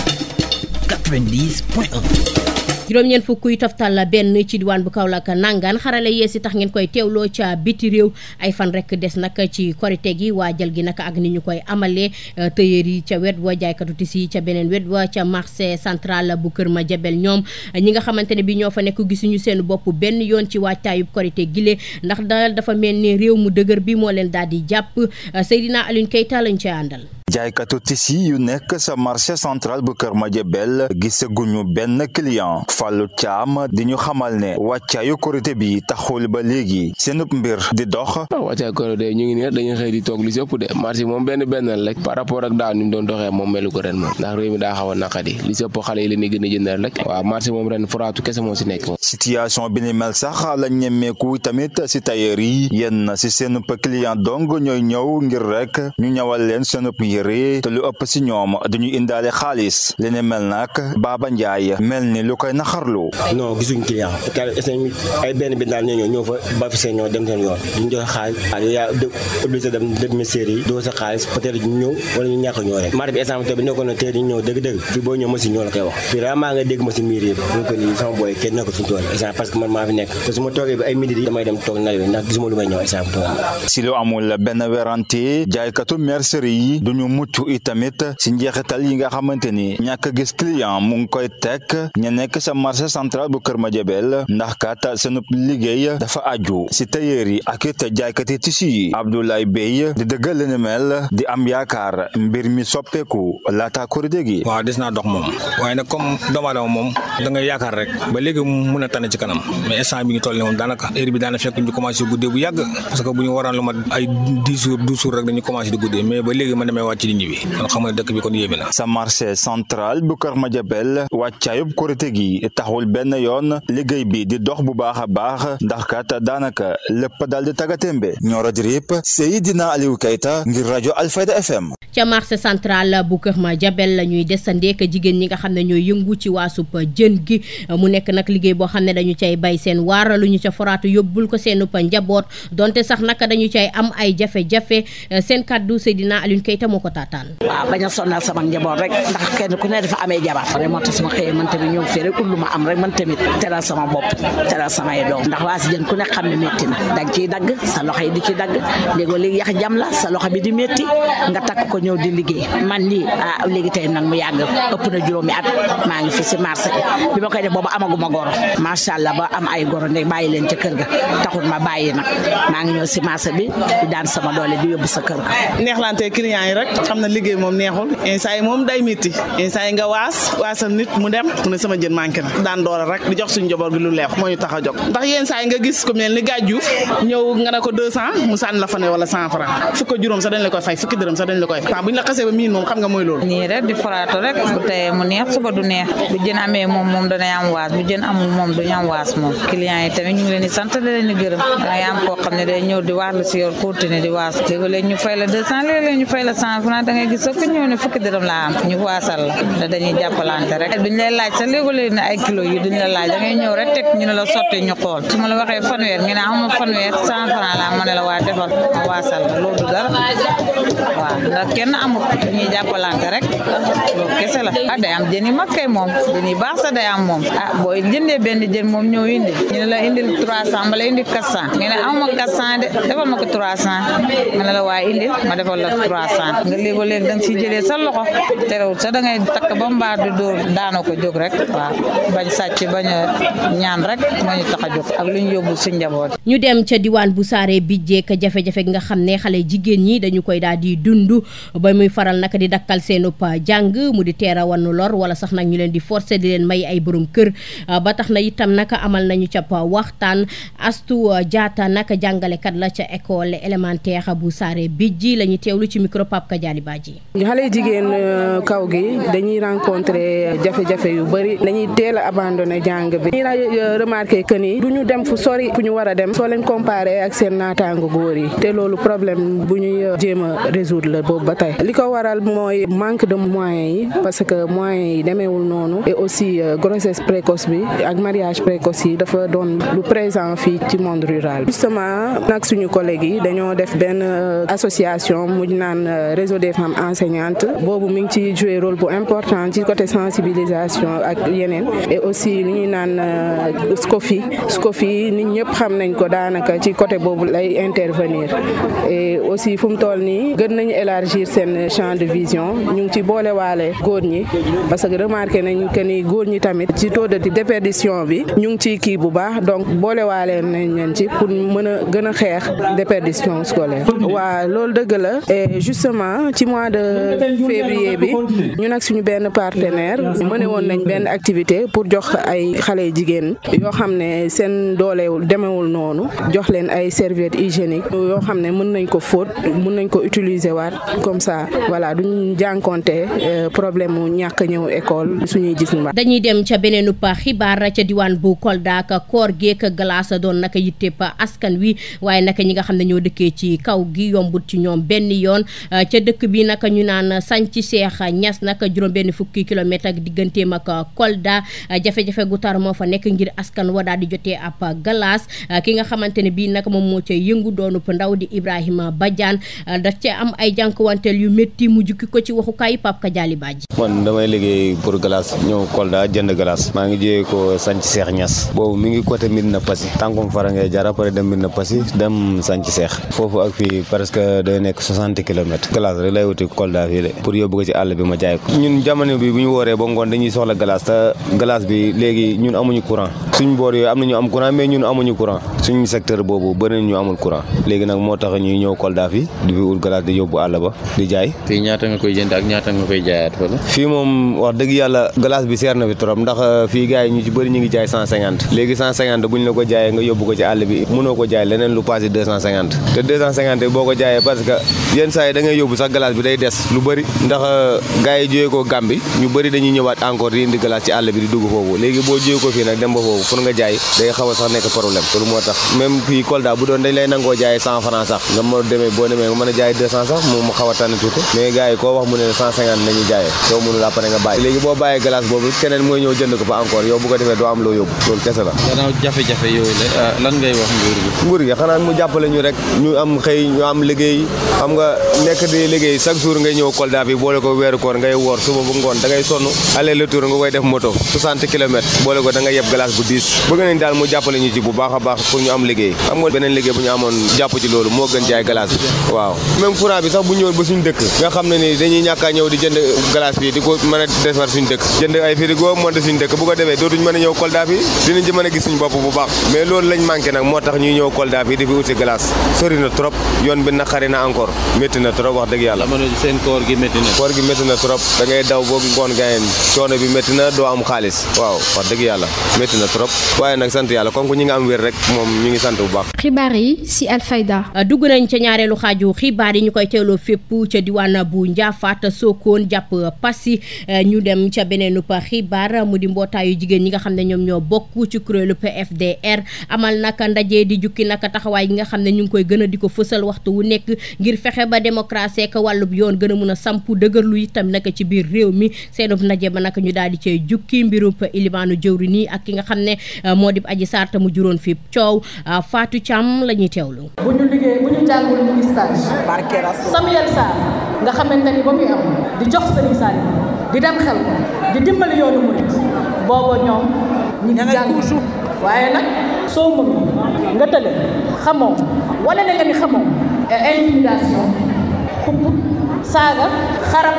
90.1. juróom-ñeent fukk yu toftal benn ci diwaan bu Kaolack nangaan xarale yees yi tax ngeen koy teewloo ca biti réew ay fan rek des nag ci korite gi waajal gi nag ak ni ñu koy amalee tëyër yi ca wet wa jaaykatu tisi yi ca beneen wet wa ca marché central bu Kër Madiabel ñoom ñi nga xamante ne bi ñoo fa nekk gisuñu seen bopp benn yoon ci waajtaayub korite gile ndax daal dafa mel ni réew mu dëgër bi moo leen daal di jàpp Seydina Alioune Keita lañ ca àndal. jaaykatu tisi yu nekk sa marché central bu Kër Madiabel gisaguñu benn client Fallou Thiam di ñu xamal ne wàccaayu korité bi taxul ba léegi seenub mbir di dox. wàccaayu korité ñu ngi nii dañuy xëy di toog li si ëpp de marché moom benn rek par rapport ak daaw ni mu doon doxee moom melu ko ren moom ndax réew mi daa xaw a naqadi li si ëpp xale yi leen di gën a jëndal rek waaw marché moom ren foraatu kese moo si nekk moom. situation bi ni mel sax la ñemmeeku tamit si tailleur yi yenn si seenub client dong ñooy ñëw ngir rek ñu ñawal leen seenub yére te lu ëpp si ñoom dañuy indaale xaalis li ne mel nag Baba Ndiaye mel ni lu koy naxarlu. non gisuñ client ay benn bi daal ñoo fa ba fi seen ñoo dem seen yoon ñu joxe xaalis ak yaa obligé dem ministère yi doo sa xaalis peut-être ñu ñëw wala ñu ñàkk ñoo rek marché bi exemple bi nekkoon na tey ñu ñëw dëgg-dëgg fii boo ñëw machine ñoo la koy wax fii vraiment nga dégg machine miir yëpp ñu ko nii sama booy kenn nekk fi ñu toll exemple parce que man maa fi nekk te su ma toogee bi ay midi damay dem toog nalwe ndax gisuma lu may ñëw exemple toog si lu amul benn werante jaaykatu mercerie yi duñu mucc itamit si njeexital yi nga xamante ni ñàkk gis client mu ngi koy teg ña nekk sa marché central bu Kër Madiabel ndax kat seen liggéey dafa aju si tailleur yi ak it jaaykati tissu yi Abdoulaye Bey di dëggal li ni mel di am yaakaar mbir mi soppeeku laata korite gi. waaw des naa dox moom waaye nag comme doomu aadama moom da nga yaakaar rek ba léegi mun a tane ci kanam mais instant bi ñu toll ne moom daanaka heure bi daana fekk ñu commencé guddee bu yàgg parce que bu ñu waroon lu mat ay 10 jours 12 jours rek dañu commencé di guddee mais ba léegi man damay wàcc di ñibbi kon xam nga dëkk bi kon yéeme na. sa marché central bu Kër Madiabel wàccaayub korite gi taxul benn yoon liggéey bi di dox bu baax a baax ndax kat daanaka lépp daal di tàggatémbe ñooro dirip Seydina Aliou Keita ngir rajo Alfayda FM. ca marché central bu Kër Madiabel la ñuy desandeek jigéen ñi nga xam ne ñooy yëngu ci waasub jën gi mu nekk nag liggéey boo xam ne dañu cay bay seen waar lu ñu ca foraatu yóbbul ko seen njaboot donte sax naka dañu cay am ay jafe-jafe seen kàddu Seydina Aliou Keita moo ko taataan. waaw bañ a sonnal sama njaboot rek ndax kenn ku ne dafa amee jabar rek moo tax sama xëyee man tamit ñëw fii rek lu ma am rek man tamit teral sama bopp teral samay doom ndax waa si jën ku ne xam ne métti na danga ciy dagg sa loxo yi di ci dagg léegoo léegi yax jam la sa loxo bi di métti nga takk ko ñëw di liggéey man lii léegi tey nag mu yàgg ëpp na juróomi at maa ngi fi si marché bi ma koy def boobu amaguma goro macha allah ba am ay goro ne bàyyi leen ca kër ga taxul ma bàyyi nag maa ngi ñëw si marché bi di daan sama doole di yóbbu sa kër ga neexlante client yi rek xam na liggéey moom neexul instant yi moom day métti instant yi nga waasal nit mu dem mu ne sama jën manqué na daan doole rek di jox suñu njaboot gi lu leex moo ñu tax a jóg ndax yenn saa yi nga gis ku mel ni gàjjuuf ñëw nga ne ko 200 mu sànni la fa ne wala 100 francs fukk juróom sax dañ la koy fay fukki dërëm sax dañ la koy fay bu ñu la xasee ba miin moom xam nga mooy loolu nii rek di foraatu rek bu tey mu neex suba du neex bu jën amee moom danay am waas bu jën amul moom duñu am waas moom client yi tamit ñu ngi leen di sant da leen di gërëm dangay am koo xam ne day ñëw di waas la si yor continuer di waas léeg-léeg ñu fay la 200 léeg-léeg ñu fay la 100 francs da ngay gis sax ku ñëw ne fukki dërëm laa am ñu waasal la da dañuy jàppalante rek duñ lay laaj sax léegi-léegi ne ay kilo yi duñ la laaj da ngay ñëw rek teg ñu ne la sotti ñu xool su ma la waxee fanweer nga ne amuma fanweer 100 francs laa ma ne la waa defal ma waasal la loolu du dara waaw ndax kenn kenn amul dañuy jàppalante rek loolu kese la day am jën yi mag kay moom jën yi baax sa day am moom booy jëndee benn jën moom ñëw indi ñu ne la indil 300 mbala indil 400 nga ne amuma 400 de defal ma ko 300 nga ne la waaye indil ma defal la 300 nga léegi da nga siy jëlee sa loxo terewul sa da ngay takk ba mbaar di dóor daanoo ko jóg rek waaw bañ sàcc bañ a ñaan rek moo ñu tax a jóg ak lu ñu yóbbu si njaboot. ñu dem ca diwaan bu Saare Bijjeek jafe-jafe gi nga xam ne xale jigéen ñi dañu koy daal di dund ba muy faral nag di dakkal seenu jàng mu di teera wannu lor wala sax nag ñu leen di forcer di leen may ay borom kër ba tax na itam nag amal nañu ca waxtaan Astu Jaata nag jàngalekat la ca école élémentaire bu Saare Bijji la ñu teewlu ci micro Pape Kadiali Badji. xale jigéen kaw gi dañuy rencontrer jafe-jafe yu bëri dañuy teel a abandonné jàng bi dañuy remarqué que ni du ñu dem fu sori fu ñu war a dem soo leen comparé ak seen naataango góor yi te loolu problème bu ñuy jéem a résoudre la boobu ba tey li ko waral mooy manque de moyens yi parce que moyens yi demeewul noonu et aussi grossesse précoce bi ak mariage précoce yi dafa doon lu présent fii ci monde rural justement nag suñu collègues yi dañoo def benn association mu naan réseau des femmes enseignantes boobu mi ngi ci jouer rôle bu important ci côté sensibilisation ak yeneen et aussi li ñuy naan SCOFI nit ñëpp xam nañ ko daanaka ci côté boobu lay intervenir et aussi fu mu toll nii gën nañu élargir seen champ de vision ñu ngi ci boolewaale góor ñi parce que remarqué nañ que ni góor ñi tamit ci taux de déperdition bi ñu ngi ciy kii bu baax donc boolewaale nañ leen ci pour mën a gën a xeex déperdition scolaire. waaw loolu dëgg la et justement ci mois de février bi ñu nag suñu benn partenaire mëne woon nañ benn activité pour jox ay xale jigéen yoo xam ne seen doolewul demewul noonu jox leen ay serviettes hygiéniques yoo xam ne mën nañ ko fóot mën nañ ko utiliser waat comme ça voilà duñ jànkonte problème mu ñàkk ñëw école suñuy gis ñu dañuy dem ca beneen xibaar ca diwaan bu Kolda ak koor geek glace doon naka yitteep askan wi waaye naka ñi nga xam ne ñoo dëkkee ci kaw gi yombut ci ñoom benn yoon ca dëkk bi naka ñu naan Santhi Cheikh Niass naka juróom benn fukki kilomètre ak digganteem ak Kolda jafe-jafe gu tar moo fa nekk ngir askan wa daal di jotee ab glace ki nga xamante ne bii nag moom moo ca yëngu doonu ndaw di Ibrahima Badiane daf ca am ay jànkuwanteel yu métti mu jukki ko ci waxukaay Pape Kadiali Badji. man damay liggéey pour glace ñëw Kolda jënd glace maa ngi jógee ko Santhi Cheikh Niass boobu mi ngi côté Médina Passy tànkum fara ngay jaar après dem Médina Passy dem Santhi Cheikh foofu ak fii presque day nekk 60 kilomètres glace rek lay wuti Kolda fii de pour yóbbu ko ci àll bi ma jaay ko ñun jamono bi bu ñu wooree ba ngoon dañuy soxla glace te glace bi léegi ñun amuñu courant suñ boor yooyu am na ñu am courant mais ñun amuñu courant suñ secteur boobu bëri ñu amul courant léegi nag moo tax ñuy ñëw Kolda fii di fi ut glace di yóbbu àll ba di jaay. fii ñaata nga koy jënd ak ñaata nga koy jaayaat fële. fii moom wax dëgg yàlla glace bi seer na fi trop ndax fii gars yi ñu ci bëri ñu ngi jaay 150 léegi 150 buñ la ko jaayee nga yóbbu ko ci àll bi mënoo ko jaay leneen lu passé 250 te 250 boo ko jaayee parce que yenn saa yi da ngay yóbbu sax glace bi day des lu bëri ndax gars yi jógee ko Gambie ñu bëri dañuy ñëwaat encore di indi glace ci àll bi di dugg foofu léegi boo jógee ko fii nag dem ba foofu pour nga jaay day xaw a sax nekk problème loolu moo tax même fii Kolda bu doon dañ lay nangoo jaayee 100 francs sax nga boo demee nga mën a jaay 200 sax mu xaw a tànn tuuti mais gars yi koo wax mu ne 150 nañuy jaayee soo mënul après nga bàyyi léegi boo bàyyee glace boobu keneen mooy ñëw jënd ko fa encore yow bu ko defee doo am loo yóbbu loolu kese la. gannaaw jafe-jafe yooyu la lan ngay wax nguur gi xanaa mu jàppale ñu rek ñu am xëy ñu am liggéey xam nga nekk di liggéey chaque jour ngay ñëw Kolda bi boole ko weeru koor ngay woor suba bu ngoon da ngay sonn aller retour nga koy def moto 60 kilomètres boole ko da nga yeb glace bu 10 bëgg nañ daal mu jàppale ñu ci bu baax a baax pour ñu am liggéey xam nga beneen liggéey bu ñu amoon jàpp ci loolu moo gën jaay glace bi waaw même courant bi sax bu ñëwoon ba suñu dëkk nga xam ne ni dañuy ñàkk a ñëw di jënd glace bi di ko mën a defar suñu dëkk jënd ay frigo monté suñu dëkk bu ko defee dootuñ mën a ñëw Kolda bi dinañ ci mën a gis suñu bopp bu baax mais loolu lañ manqué nag moo tax ñuy ñëw Kolda bi di fi uti glace sori na trop yoon bi naqari na encore métti na trop wax dëgg yàlla seen koor gi métti na trop da ngay daw boog ngoon gayen coono bi métti na doo am xaalis waaw wax dëgg yàlla métti na trop waaye nag sant yàlla comme que ñi nga am wér rek moom ñu ngi sant bu baax. xibaar yi si Alfayda. dugg nañ ca ñaareelu xaaju xibaar yi ñu koy teeloo fépp ca diwaan bu Ndiafate Sokone jàpp Passy ñu dem ca beneen xibaar mu di mbootaayu jigéen ñi nga xam ne ñoom ñoo bokk ci kuréelu FDR amal naka ndaje di jukki naka taxawaay yi nga xam ne ñu ngi koy gën a di ko fësal waxtu wu nekk ngir fexe ba démocratie ak wàllub yoon gën a mun a samp dëgërlu itam naka ci biir réew mi seenub ndaje ba naka ñu daal di cay jukki mbirum ilimaanu jëwri nii ak ki nga xam ne moo di Adji Sarr te mu juróon fi coow Fatou Thiam la ñuy teewlu. bu ñu jàngul ñu ngi stage Samuel Sarr nga xamante ni ba muy am di jox Serigne Saliou di dem xel ko di dimbali yoonu murid booba ñoom ñi ngi jàng waaye nag soo mënul nga tële xamoo wala ne nga ni xamoo intimidation xupp saaga xarab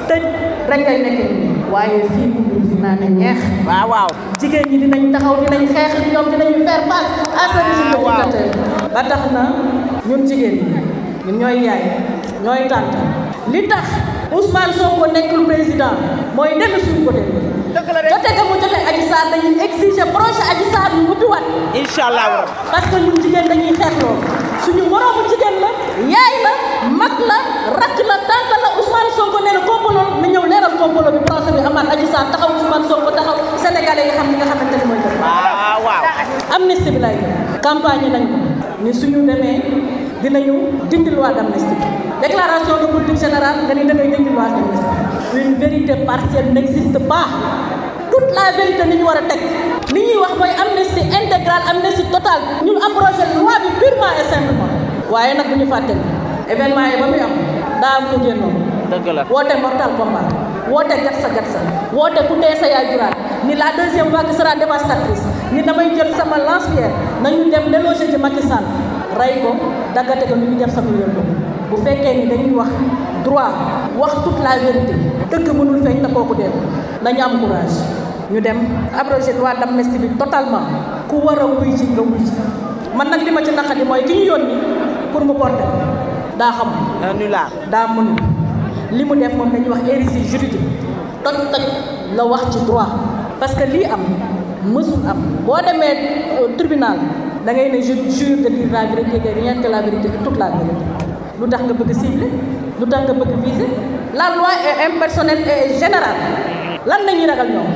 tëj rek ngay nekkee waaye fii mu fi naa ne ñeex waaw jigéen ñi dinañ taxaw dinañ xeex ñoom dinañu faire face à ce régime dictateur ba tax na ñun jigéen ñi ñun ñooy yaay ñooy tànt li tax Ousmane Sonko nekkul président mooy demee suñu côté jote ga mu jote Adji Sarr dañuy exiger projet Adji Sarr ñu ubbiwaat inshallah parce que ñun jigéen dañuy xeex loolu suñu moroomu jigéen la yaay la mag la rakk la tànk la Ousmane Sonko nee na complot na ñëw leeral complot bi procès bi amaat Adji Sarr taxaw Ousmane Sonko taxaw sénégalais yi xam li nga xamante ni mooy dëgg waaw amnistie bi lay campagne nañ ko ni suñu demee dinañu dindi loi d'amnistie déclaration de politique générale nga ni dangay dindi loi d'amnistie une vérité partielle n'existe pas toute la vérité ni ñu war a teg li ñuy wax mooy amnistie intégrale amnistie totale ñu approché loi bi purement et simplement waaye nag bu ñu fàtte événement yi ba muy am daa am ko génnoon dëgg la woote mortal combat woote gatsa woote ku dee sa yaay juraat ni la deuxième vague sera dévastatrice ni damay jël sama lance-pierre nañu dem déloger ci Macky Sall rey ko daggate ko ni ñu def sama yoon bu fekkee ni dañuy wax droit wax toute la vérité dëgg mënul feeñ te kooku dee nañu am courage ñu dem abroger loi d'amnistie bi totalement ku war a wuy ci nga wuy ci man nag li ma ci naqadi mooy ki ñu yónni pour mu porter daa xam daa mënul li mu def moom dañuy wax hérésie juridique toj la wax ci droit parce que lii am mësul am boo demee tribunal da ngay ne je jure de dire la vérité et rien que la vérité et toute la vérité lu tax nga bëgg cibler lu tax nga bëgg viser la loi est impersonnelle et générale lan la ñuy ragal ñoom.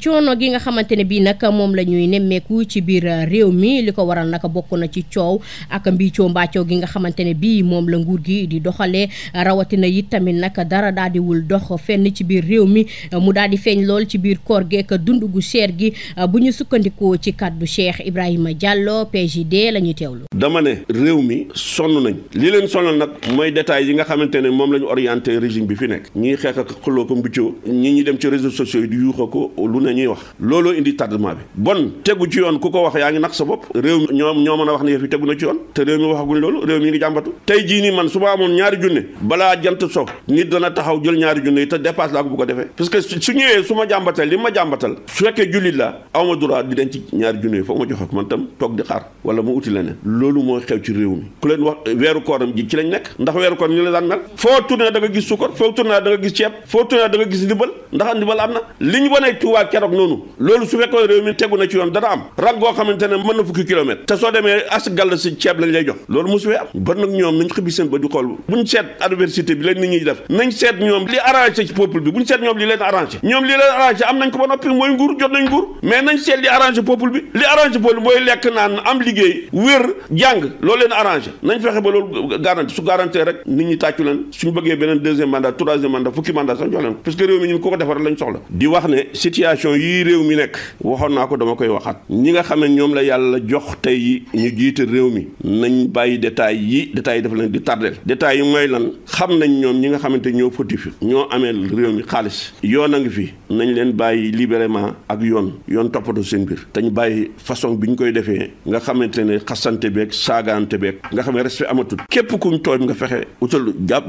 coono gi nga xamante ne bii nag moom la ñuy nemmeeku ci biir réew mi li ko waral nag bokk na ci coow ak mbiicoo mbaacoo gi nga xamante ne bii moom la nguur gi di doxalee rawatina it tamit nag dara daal di wul dox fenn ci biir réew mi mu daal di feeñ lool ci biir koor gi ak dund gu cher gi bu ñu sukkandikoo ci kàddu Cheikh Ibrahima Diallo PJD la ñuy teewlu. dama ne réew mi sonn nañ li leen sonal nag mooy détails yi nga xamante ne moom la ñu orienté régime bi fi nekk ñii xeex ak xuloo ko mbiccoo ñi dem ci réseaux sociaux yi di yuuxa ko lu ne ñuy wax looloo indi tardement bi bon tegu ci yoon ku ko wax yaa ngi nax sa bopp réew mi ñoo mën a wax ne yëf yi tegu na ci yoon te réew mi waxaguñ loolu réew mi ngi jàmbatu tey jii nii man su ma amoon ñaari junne balaa jant so nit dana taxaw jël ñaari junne yi te dépasse laa ko bu ko defee parce que su ñëwee su ma jàmbatal li ma jàmbatal su fekkee jullit la awma droit di denc ñaari junne yi foog ma joxe ko man tam toog di xaar wala mu uti leneen loolu mooy xew ci réew mi ku leen wax weeru kooram ji ci lañ nekk ndax weeru koor ni la daan mel foo tourné da nga gis suukar foo tourné da nga gis ceeb foo tourné da nga gis ndimbal ndax ndimbal am na li ñu wane Tuubaa keroog noonu loolu su fekkoon réew mi tegu na ci yoon dana am rang boo xamante ne mën na fukki kilomètre te soo demee as gàll si ceeb lañ lay jox loolu mosu fee am bon nag ñoom nañ xëbbi seen ba di xool buñ seet adversité bi leen nit ñi def nañ seet ñoom li arrangé ci peuple bi buñ seet ñoom li leen arrangé ñoom li leen arrangé am nañ ko ba noppi mooy nguur jot nañ nguur mais nañ seet li arrangé peuple bi li arrangé peuple mooy lekk naan am liggéey wér jàng loolu leen arrangé nañ fexe ba loolu garanti su garanti rek nit ñi tàccu leen suñu bëggee beneen deuxième mandat troisième mandat fukki mandat sax jox leen parce que réew mi ñun ko defar lañ soxla di wax ne situation yii réew mi nekk waxoon naa ko dama koy waxaat ñi nga xam ne ñoom la yàlla jox tey ñu jiite réew mi nañ bàyyi détails yi dafa leen di tardeel détails yi mooy lan xam nañ ñoom ñi nga xamante ñoo fautif ñoo amee réew mi xaalis yoon a ngi fi nañ leen bàyyi libérément ak yoon toppatoo seen biir te ñu bàyyi façon bi ñu koy defee nga xamante ne xasante beeg saagaante beeg nga xam ne respect amatul képp kuñ tooñ nga fexe utal jàpp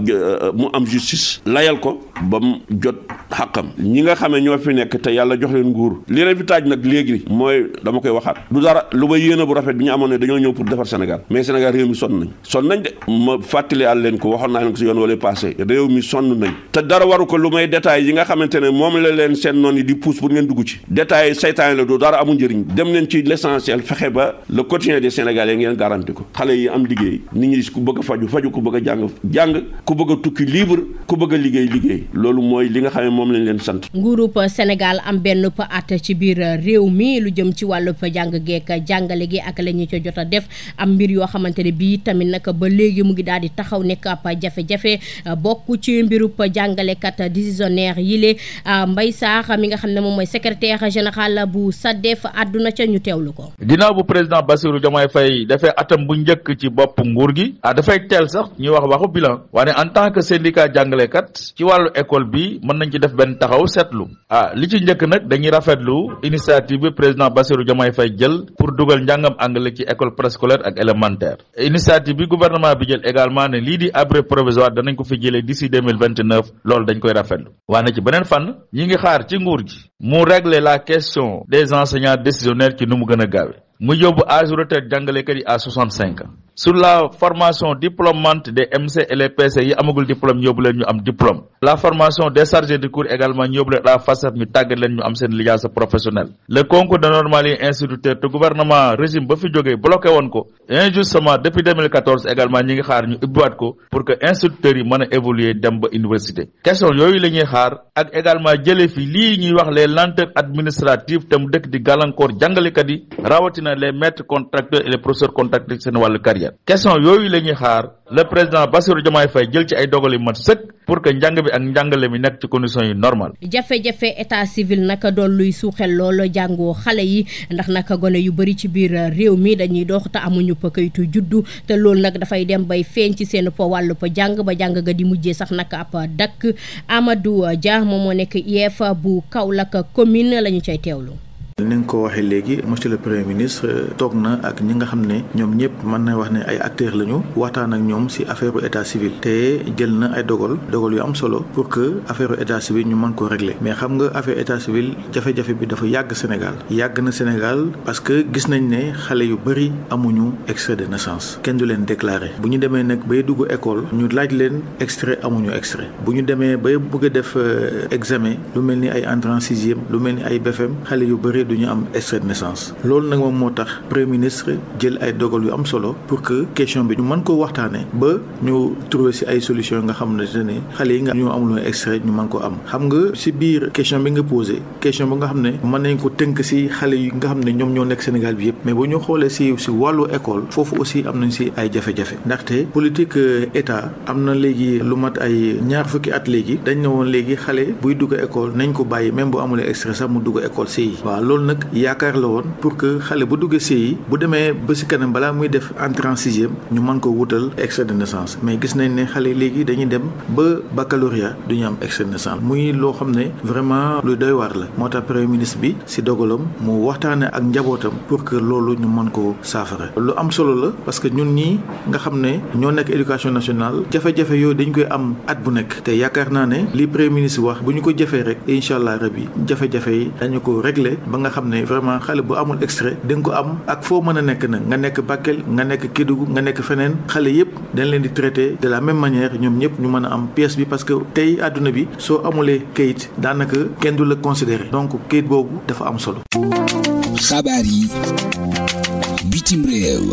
mu am justice layal ko ba mu jot xàqam ñi nga xam ne ñoo fi nekk te yàlla jox leen nguur li leen fi taaj nag léegi mooy dama koy waxaat du dara lu ba yéene bu rafet bi ñu amoon ne dañoo ñëw pour defar Sénégal mais Sénégal réew mi sonn nañ de ma fàttali àl leen ko waxoon naa leen ko si yoon wala passé réew mi sonn nañ te dara waru ko lu may détails yi nga xamante ne moom la leen seen noon yi di pousse pour ngeen dugg ci détails saytaan la du dara amul njëriñ dem leen ci l'essentiel fexe ba le quotidien des Sénégalais ngeen garanti ko xale yi am liggéey nit ñi ku bëgg a faju ku bëgg a jàng ku bëgg a tukki libre ku bëgg a liggéey loolu mooy li nga xam ne moom lañ leen sant. nguurub Sénégal am am benn at ci biir réew mi lu jëm ci wàllu jàng geek jàngale gi ak la ñu ca jot a def am mbir yoo xamante ne bii tamit nag ba léegi mu ngi daal di taxaw nekk ab jafe-jafe bokk ci mbirub jàngalekat décisionnaire yile Mbaye Sarr mi nga xam ne moom mooy secrétaire général bu SADEF àdduna ca ñu teewlu ko. ginnaaw bu président Bassirou Diomaye Faye dafay atam bu njëkk ci bopp nguur gi dafay teel sax ñuy wax waxu bilan waaye en tant que syndicat jàngalekat ci wàllu école bi mën nañ ci def benn taxaw seetlu li ci njëkk nag dañuy rafetlu initiative bi président Bassirou Diomaye Faye jël pour dugal njàngam anglais ci école préscolaire ak élémentaire initiative bi gouvernement bi jël également ne lii di abri provisoire danañ ko fi jëlee d'ici 2029 loolu dañ koy rafetlu waaye ci beneen fànn ñi ngi xaar ci nguur gi mu régler la question des enseignants décisionnaires ci nu mu gën a gaawe mu yóbbu âge retraite jàngalekat yi à 65 ans sur la formation diplômante des MC et les PC yi amagul diplôme ñu yóbbu leen ñu am diplôme la formation des chargés de cours également ñu yóbbu leen la FACEF ñu tàggat leen ñu am seen lijaasa professionnelle le concours de normalier instituteur te gouvernement régime ba fi jógee bloqué woon ko injustement depuis 2014 également ñi ngi xaar ñu ubbiwaat ko pour que instituteurs yi mën a évoluer dem ba université question yooyu la ñuy xaar ak également jëlee fi lii ñuy wax les lenteurs administratives te mu dëkk di gàllankoor jàngalekat yi rawatina les maîtres contracteurs et les professeurs contractés seen wàllu carrière question yooyu la ñuy xaar le président Bassirou Diomaye Faye jël ci ay dogal yu mat sëkk pour que njàng bi ak njàngale mi nekk ci conditions yu normal jafe-jafe état civil naka doon luy suuxel loolu jàngoo xale yi ndax naka gone yu bëri ci biir réew mi dañuy dox te amuñu pa kayitu juddu te loolu nag dafay dem bay feeñ ci seen po wàllu pa jàng ba jàng ga di mujjee sax naka ab dakk Amadou Dia moom moo nekk IEF bu Kaolack commune la ñu cay teewlu. ni nga ko waxee léegi monsieur le premier ministre toog na ak ñi nga xam ne ñoom ñëpp mën na wax ne ay acteurs lañu waxtaan ak ñoom ci affaire état civil te jël na ay dogal yu am solo pour que affaire état civil ñu mën ko régler mais xam nga affaire état civil jafe-jafe bi dafa yàgg na Sénégal parce que gis nañ ne xale yu bëri amuñu extrait de naissance kenn du leen déclaré bu ñu demee nag bay dugg école ñu laaj leen extrait amuñu extrait bu ñu demee bay bëgg a def examen lu mel ni ay entrée en sixième lu mel ni ay BFEM xale yu bëri du ñu am extrait de naissance loolu nag moom moo tax premier ministre jël ay dogal yu am solo pour que question bi ñu mën ko waxtaanee ba ñu trouver ci ay solution nga xam ne xale yi nga ñu amuloo extrait ñu mën ko am xam nga ci biir question bi nga posé question ba nga xam ne mën nañ ko tënk ci xale yi nga xam ne ñoom ñoo nekk Sénégal bi yëpp mais bu ñu xoolee ci wàllu école foofu aussi am nañ ci ay jafe-jafe ndaxte politique état am na léegi lu mat ay 2 fukki at léegi dañ ne woon léegi xale buy dugg école nañ ko bàyyi même bu amulee extrait sax mu dugg école CI waaw loolu nag yaakaar la woon pour que xale bu duggee CI bu demee ba ci kanam balaa muy def entrée en sixième ñu mën ko wutal extrait de naissance mais gis nañ ne xale léegi dañuy dem ba baccalauréat du ñu am extrait de naissance muy loo xam ne vraiment lu doy waar la moo tax premier ministre bi ci dogalam mu waxtaane ak njabootam pour que loolu ñu mën ko saafara lu am solo la parce que ñun ñii nga xam ne ñoo nekk éducation nationale jafe-jafe yooyu dañ koy am at bu nekk te yaakaar naa ne li premier ministre wax bu ñu ko jëfee rek incha allah rabi jafe-jafe yi dañu ko régler ba nga xam ne vraiment xale bu amul extrait da nga ko am ak foo mën a nekk nag nga nekk Bakel nga nekk Kédougou nga nekk feneen xale yëpp dañ leen di traiter de la même manière ñoom ñëpp ñu mën a am pièce bi parce que tey àdduna bi soo amulee kayit daanaka kenn du la considérer donc kayit boobu dafa am solo. xabaar yi bitim réew.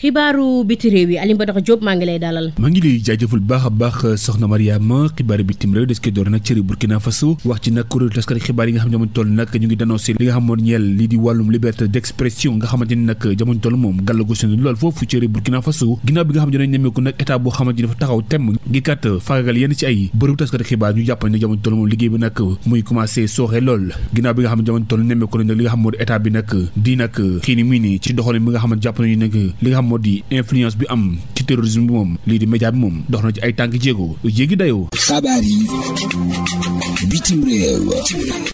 xibaaru biti réew yi Alioune Badara Diop maa ngi lay dalal. maa ngi lay jaajëfal baax a baax soxna Mariama xibaaru bitim réew des koy door nag ci réew Burkina Faso wax ci nag kuréel taskati xibaar yi nga xam ne jamono toll nag ñu ngi dénoncé li nga xam moo ñeel lii di wàllum liberté d'expression nga xamante ni nag jamono toll moom gàllagu seen lool foofu ci réew Burkina Faso ginnaaw bi nga xam ne dinañ nemmeeku nag état boo xamante ni dafa taxaw temm ngi kat faagagal yenn ci ay bërëb taskati xibaar ñu jàpp ne jamono toll moom liggéey bi nag muy commencé sooxe lool ginnaaw bi nga xam ne jamono toll nemmeeku nañ nag li nga xam moo di état bi nag di nag xiini mii nii ci doxalin bi nga xam ne jàpp nañu nag li nga xam moo di influence bi am ci terrorisme bi moom lii di média bi moom dox na ci ay tànk jéego jéegi dayoo. xabaar yi bitim réew.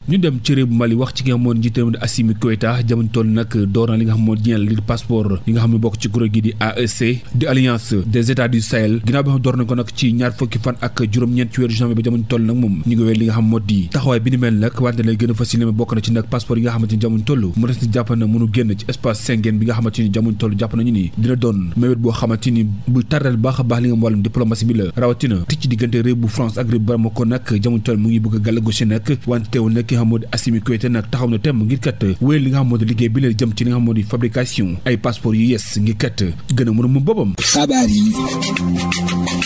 ñu dem ci réew bu Mali wax ci nga xam moo njiit réew mi di Assimi Goïta jamono toll nag door na li nga xam moo ñeel li di passeport yi nga xam ne bokk ci kuréel gi di AEC di alliance des états du Sahel ginnaaw bi nga xam door na ko nag ci 2 fukki fan ak juróom-ñeent ci weeru janvier ba jamono toll nag moom ñu ngi wéy li nga xam moo di taxawaay bi ni mel nag wante lay gën a facile bokk na ci nag passeport yi nga xamante ni jamono toll mu des ni jàpp na mënu génn ci espace Schengen bi nga xamante ni jamono toll jàpp nañu ni dina doon mébét boo xamante ni bu tardal baax a baax li nga wàllum diplomatie bi la rawatina tic ci diggante réew bu France ak réew bu Bamako nag jamono toll mu ngi bëgg a gàllagosi nag wante teewul nag ki nga xam moo di Assimi Goïta nag taxaw na temm ngir kat wéyal li nga xam moo di liggéey bi leen jëm ci li nga xam moo di fabrication ay passeport yu yees ngir kat gën a mën a mu boppam. xabaar yi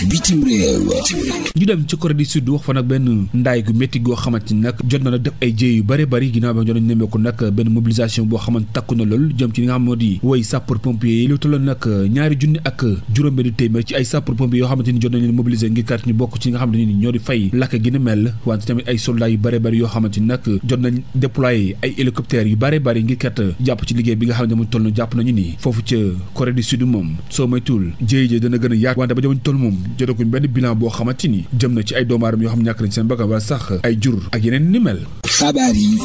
bitim réew. ñu dem ci Corée du Sud wax fa nag benn ndaay gu métti goo xamante ni nag jot na nag def ay jéey yu bare bari ginnaaw ba jot nañ nemmeeku nag benn mobilisation boo xamante takku na lool jëm ci li nga xam moo di woy sapeur pompier yi lu tolloon nag 2 junni ak juróom-benn téeméer ci ay sapeur pompier yoo xamante ni jot nañ leen mobiliser ngir kat ñu bokk ci nga xam ne ni ñoo di fay lakk gi ne mel wante tamit ay soldats yu bare bari yoo xamante ni nag jot nañ déployer ay hélicoptères yu bare bari ngir kat jàpp ci liggéey bi nga xam ne mu toll na jàpp nañu ni foofu ca Corée du Sud moom soo moytuwul jéey dana gën a yaatu wante ba jamono toll moom jotaguñ benn bilan boo xamante ni jëm na ci ay doomu aadama yoo xam ñàkk nañ seen bakkan wala sax ay jur ak yeneen ni mel. xabaar yi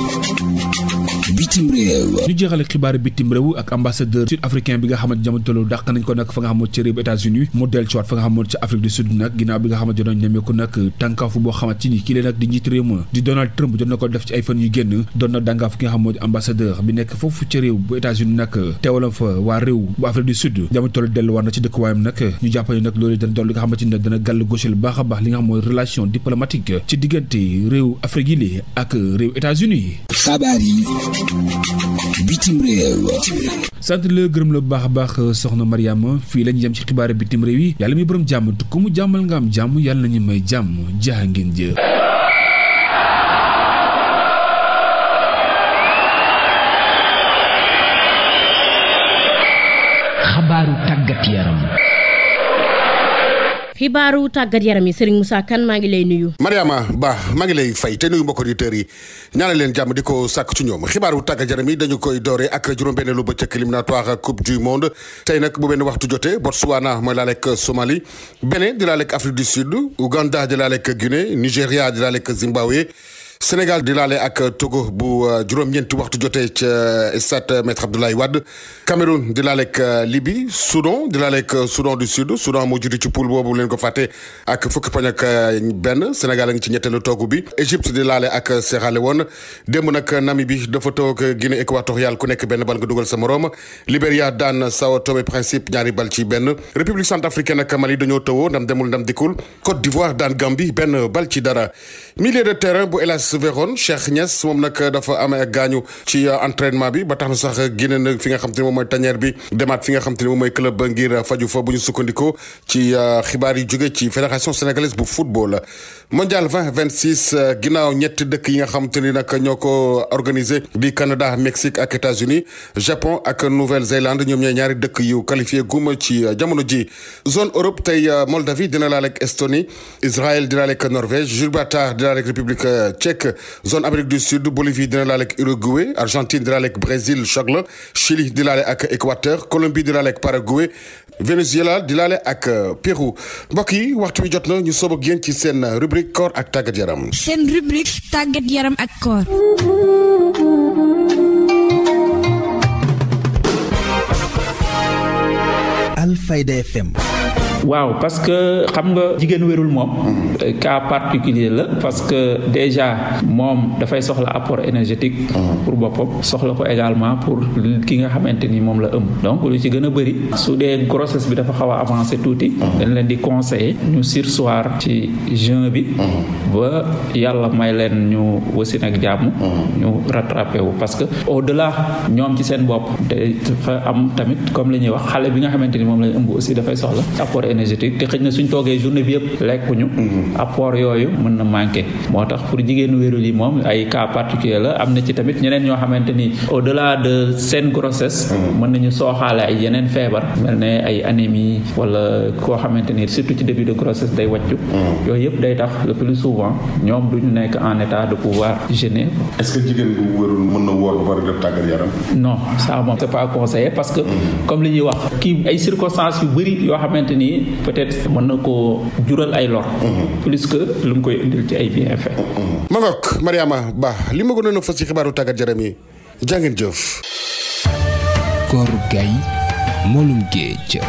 bitim réew. ñu jeexale xibaar bitim réew ak ambassadeur sud africain bi nga xamante jamono tollu dàq nañ ko nag fa nga xamoon ci réew États-Unis mu dellu ci waat fa nga xamoon ci Afrique du Sud nag ginnaaw bi nga xamante doon ñemeeku nag tànkaafu boo xamante ni kii lee nag di njiit réew ma di Donald Trump jot na ko def ci ay fan yu génn doon na dàngaaf ki nga xam moo di ambassadeur bi nekk foofu ci réew bu États-Unis nag teewalam fa waa réew bu Afrique du Sud jamono tollu dellu war na ci dëkkuwaayam nag ñu jàpp ne nag loolu dana doon li nga xamante ni nag dana gàll gauche lu baax a baax li nga xam mooy relation diplomatique ci diggante réew Afrique yi li ak réew États-Unis. xabaar yi bitim réew. sant la gërëm la bu baax a baax soxna Mariama fii lañu yem ci xibaar bitim réew yi yàlla mi borom jàmm te ku mu jàmmal nga am jàmm yàlla nañu may jàmm jaa ngeen jëf. xabaaru tàggat yaram. xibaaru tàggat yaram yi Serigne Moussa Kane maa ngi lay nuyu. Mariama Ba maa ngi lay fay te nuyu mbokk auditeurs yi ñaanal leen jàmm di ko sàkk ci ñoom xibaaru tàggat yaram yi dañu koy doore ak juróom-benneelu bëccëg éliminatoire coupe du monde tey nag bu benn waxtu jotee Botswana mooy laaleeg Somalie Bénin di laaleeg Afrique du Sud Ouganda di laaleeg Guinée Nigéria di laaleeg Zimbabwe Sénégal di laale ak Togo bu juróom-ñeenti waxtu jotee ca stade Maître Abdoulaye Wade Cameroun di laale ak Libye Soudan di laale ak Soudan du Sud Soudan moo jiitu ci poule boobu leen ko fàtte ak fukki poñ ak benn Sénégal a ngi ci ñetteelu toogu bi Égypte di laale ak Sierra Leone démb nag Namibie dafa toog Guinée équatoriale ku nekk benn bal nga dugal sa morom Libéria daan Sao Tomé Principe ñaari bal ci benn République centrafricaine ak Mali dañoo tawoo ndam demul ndam dikkul Côte d'Ivoire daan Gambie benn bal ci dara milieu de terrain bu Véron Cheikh Niass moom nag dafa amee ak gaañu ci entraînement bi ba tax na sax génne na fi nga xam te ne moom mooy tanière bi demaat fi nga xam te ne moom mooy club ba ngir faju fa bu ñu sukkandikoo ci xibaar yi jóge ci fédération sénégalaise bu football mondial 2026 ginnaaw ñetti dëkk yi nga xam te ni nag ñoo ko organisé di Canada Mexique ak États-Unis Japon ak Nouvelle-Zélande ñoom ñooy ñaari dëkk yu qualifié gum ci jamono ji zone Europe tey Moldavie dina laale ak Estonie Israël dina laale ak Norvège Gibraltar dina laale ak République tchèque zone Amérique du Sud Bolivie dina laale ak Uruguay Argentine dina laale ak Brésil choc la Chili di laale ak Équateur Colombie di laale ak Paraguay Venezuela di laale ak Pérou mbokk yi waxtu bi jot na ñu soob ak yéen ci seen rubrique koor ak tàggat yaram. seen rubrique tàggat yaram ak koor. Alfayda FM. waaw parce que xam nga jigéen wérul moom cas particulier la parce que déjà moom dafay soxla apport énergétique pour boppam soxla ko également pour ki nga xamante ni moom la ëmb donc lu ci gën a bëri su dee grossesse bi dafa xaw a avancé tuuti dañ leen di conseiller ñu surseoir ci jeûne bi ba yàlla may leen ñu wasin ak jàmm ñu rattrapé wu parce que au delà ñoom ci seen bopp dafa am tamit comme li ñuy wax xale bi nga xamante ni moom lañ ëmb aussi dafay soxla apport énergétique te xëy na suñ toogee journée bi yëpp lekkuñu apport yooyu mën na manqué moo tax pour jigéenu wérul yi moom ay cas particulier la am na ci tamit ñeneen ñoo xamante ni au delà de seen grossesse mën nañu sooxaale ay yeneen feebar mel ne ay anémie wala koo xamante ni surtout ci début de grossesse day wàccu yooyu yëpp day tax le plus souvent ñoom duñu nekk en état de pouvoir jeûner. est-ce que jigéen bu wérul mën na woor ba pare def tàggat yaram. non ça moom c'est pas conseillé parce que comme li ñuy wax kii ay circonstances yu bëri yoo xamante ni peut-être mën na koo jural ay lor plus que lu mu koy indil ci ay bienfaits. ma ngoog Mariama Ba li ma gënoon a fas ci xibaaru tàggat yaram yi jàngeen jëf. Kooru Gay moolum géej.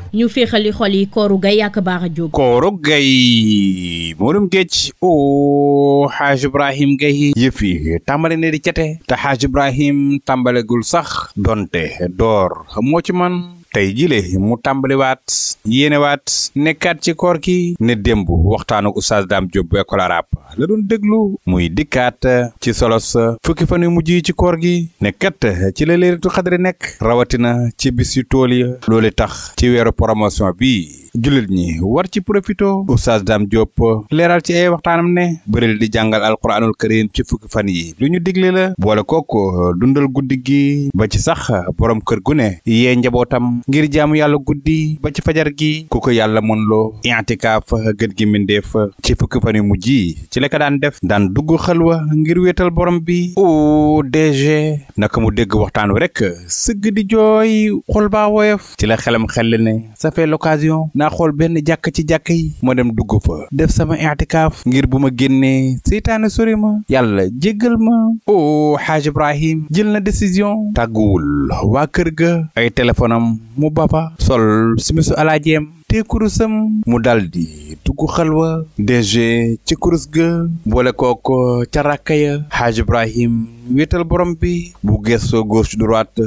ñu féexali xol yi kooru gay ak baax a jóg. kooru gay moolum géej o Haaj Ibrahim Gay yëf yi tàmbale ne di cete te Haaj Ibrahim tàmbalegul sax donte door moo ci man tey jile mu tàmbaliwaat yéenewaat nekkaat ci koor gi ne démb waxtaanu Oustaz Dame Diop bu école arabe la doon déglu muy dikkaat ci solos fukki fan yu mujj yi ci koor gi ne kat ci la Laylatul Qadr nekk rawatina ci bis yu tool yi loolu tax ci weeru promotion bi jullit ñi war ci profito Oustaz Dame Diop leeral ci ay waxtaanam ne bëril di jàngal alquranul karim ci fukki fan yi lu ñu digle la boole kooku dundal guddi gi ba ci sax borom kër gu ne yee njabootam ngir jaamu yàlla guddi ba ci fajar gi ku ko yàlla mën loo i'tikaaf gën gi mindeef ci fukki fan yu mujj yi ci la ka daan def daan dugg xalwa ngir wéetal borom bi o DG naka mu dégg waxtaan wi rek sëgg di jooy xol baa woyof ci la xelam xel ne ça fait l'occasion naa xool benn jàkk ci jàkk yi ma dem dugg fa def sama i'tikaaf ngir bu ma génnee seytaane sori ma yàlla jéggal ma o Haaj Ibrahim jël na décision tàgguwul waa kër ga ay téléphone am mu baba sol simisu alaajeem te kurusam mu daldi dugg xalwa DG ci kurus ga boole kooko ca ràkka ya Haaj Ibrahim wéetal borom bi bu gëstoo gauche droite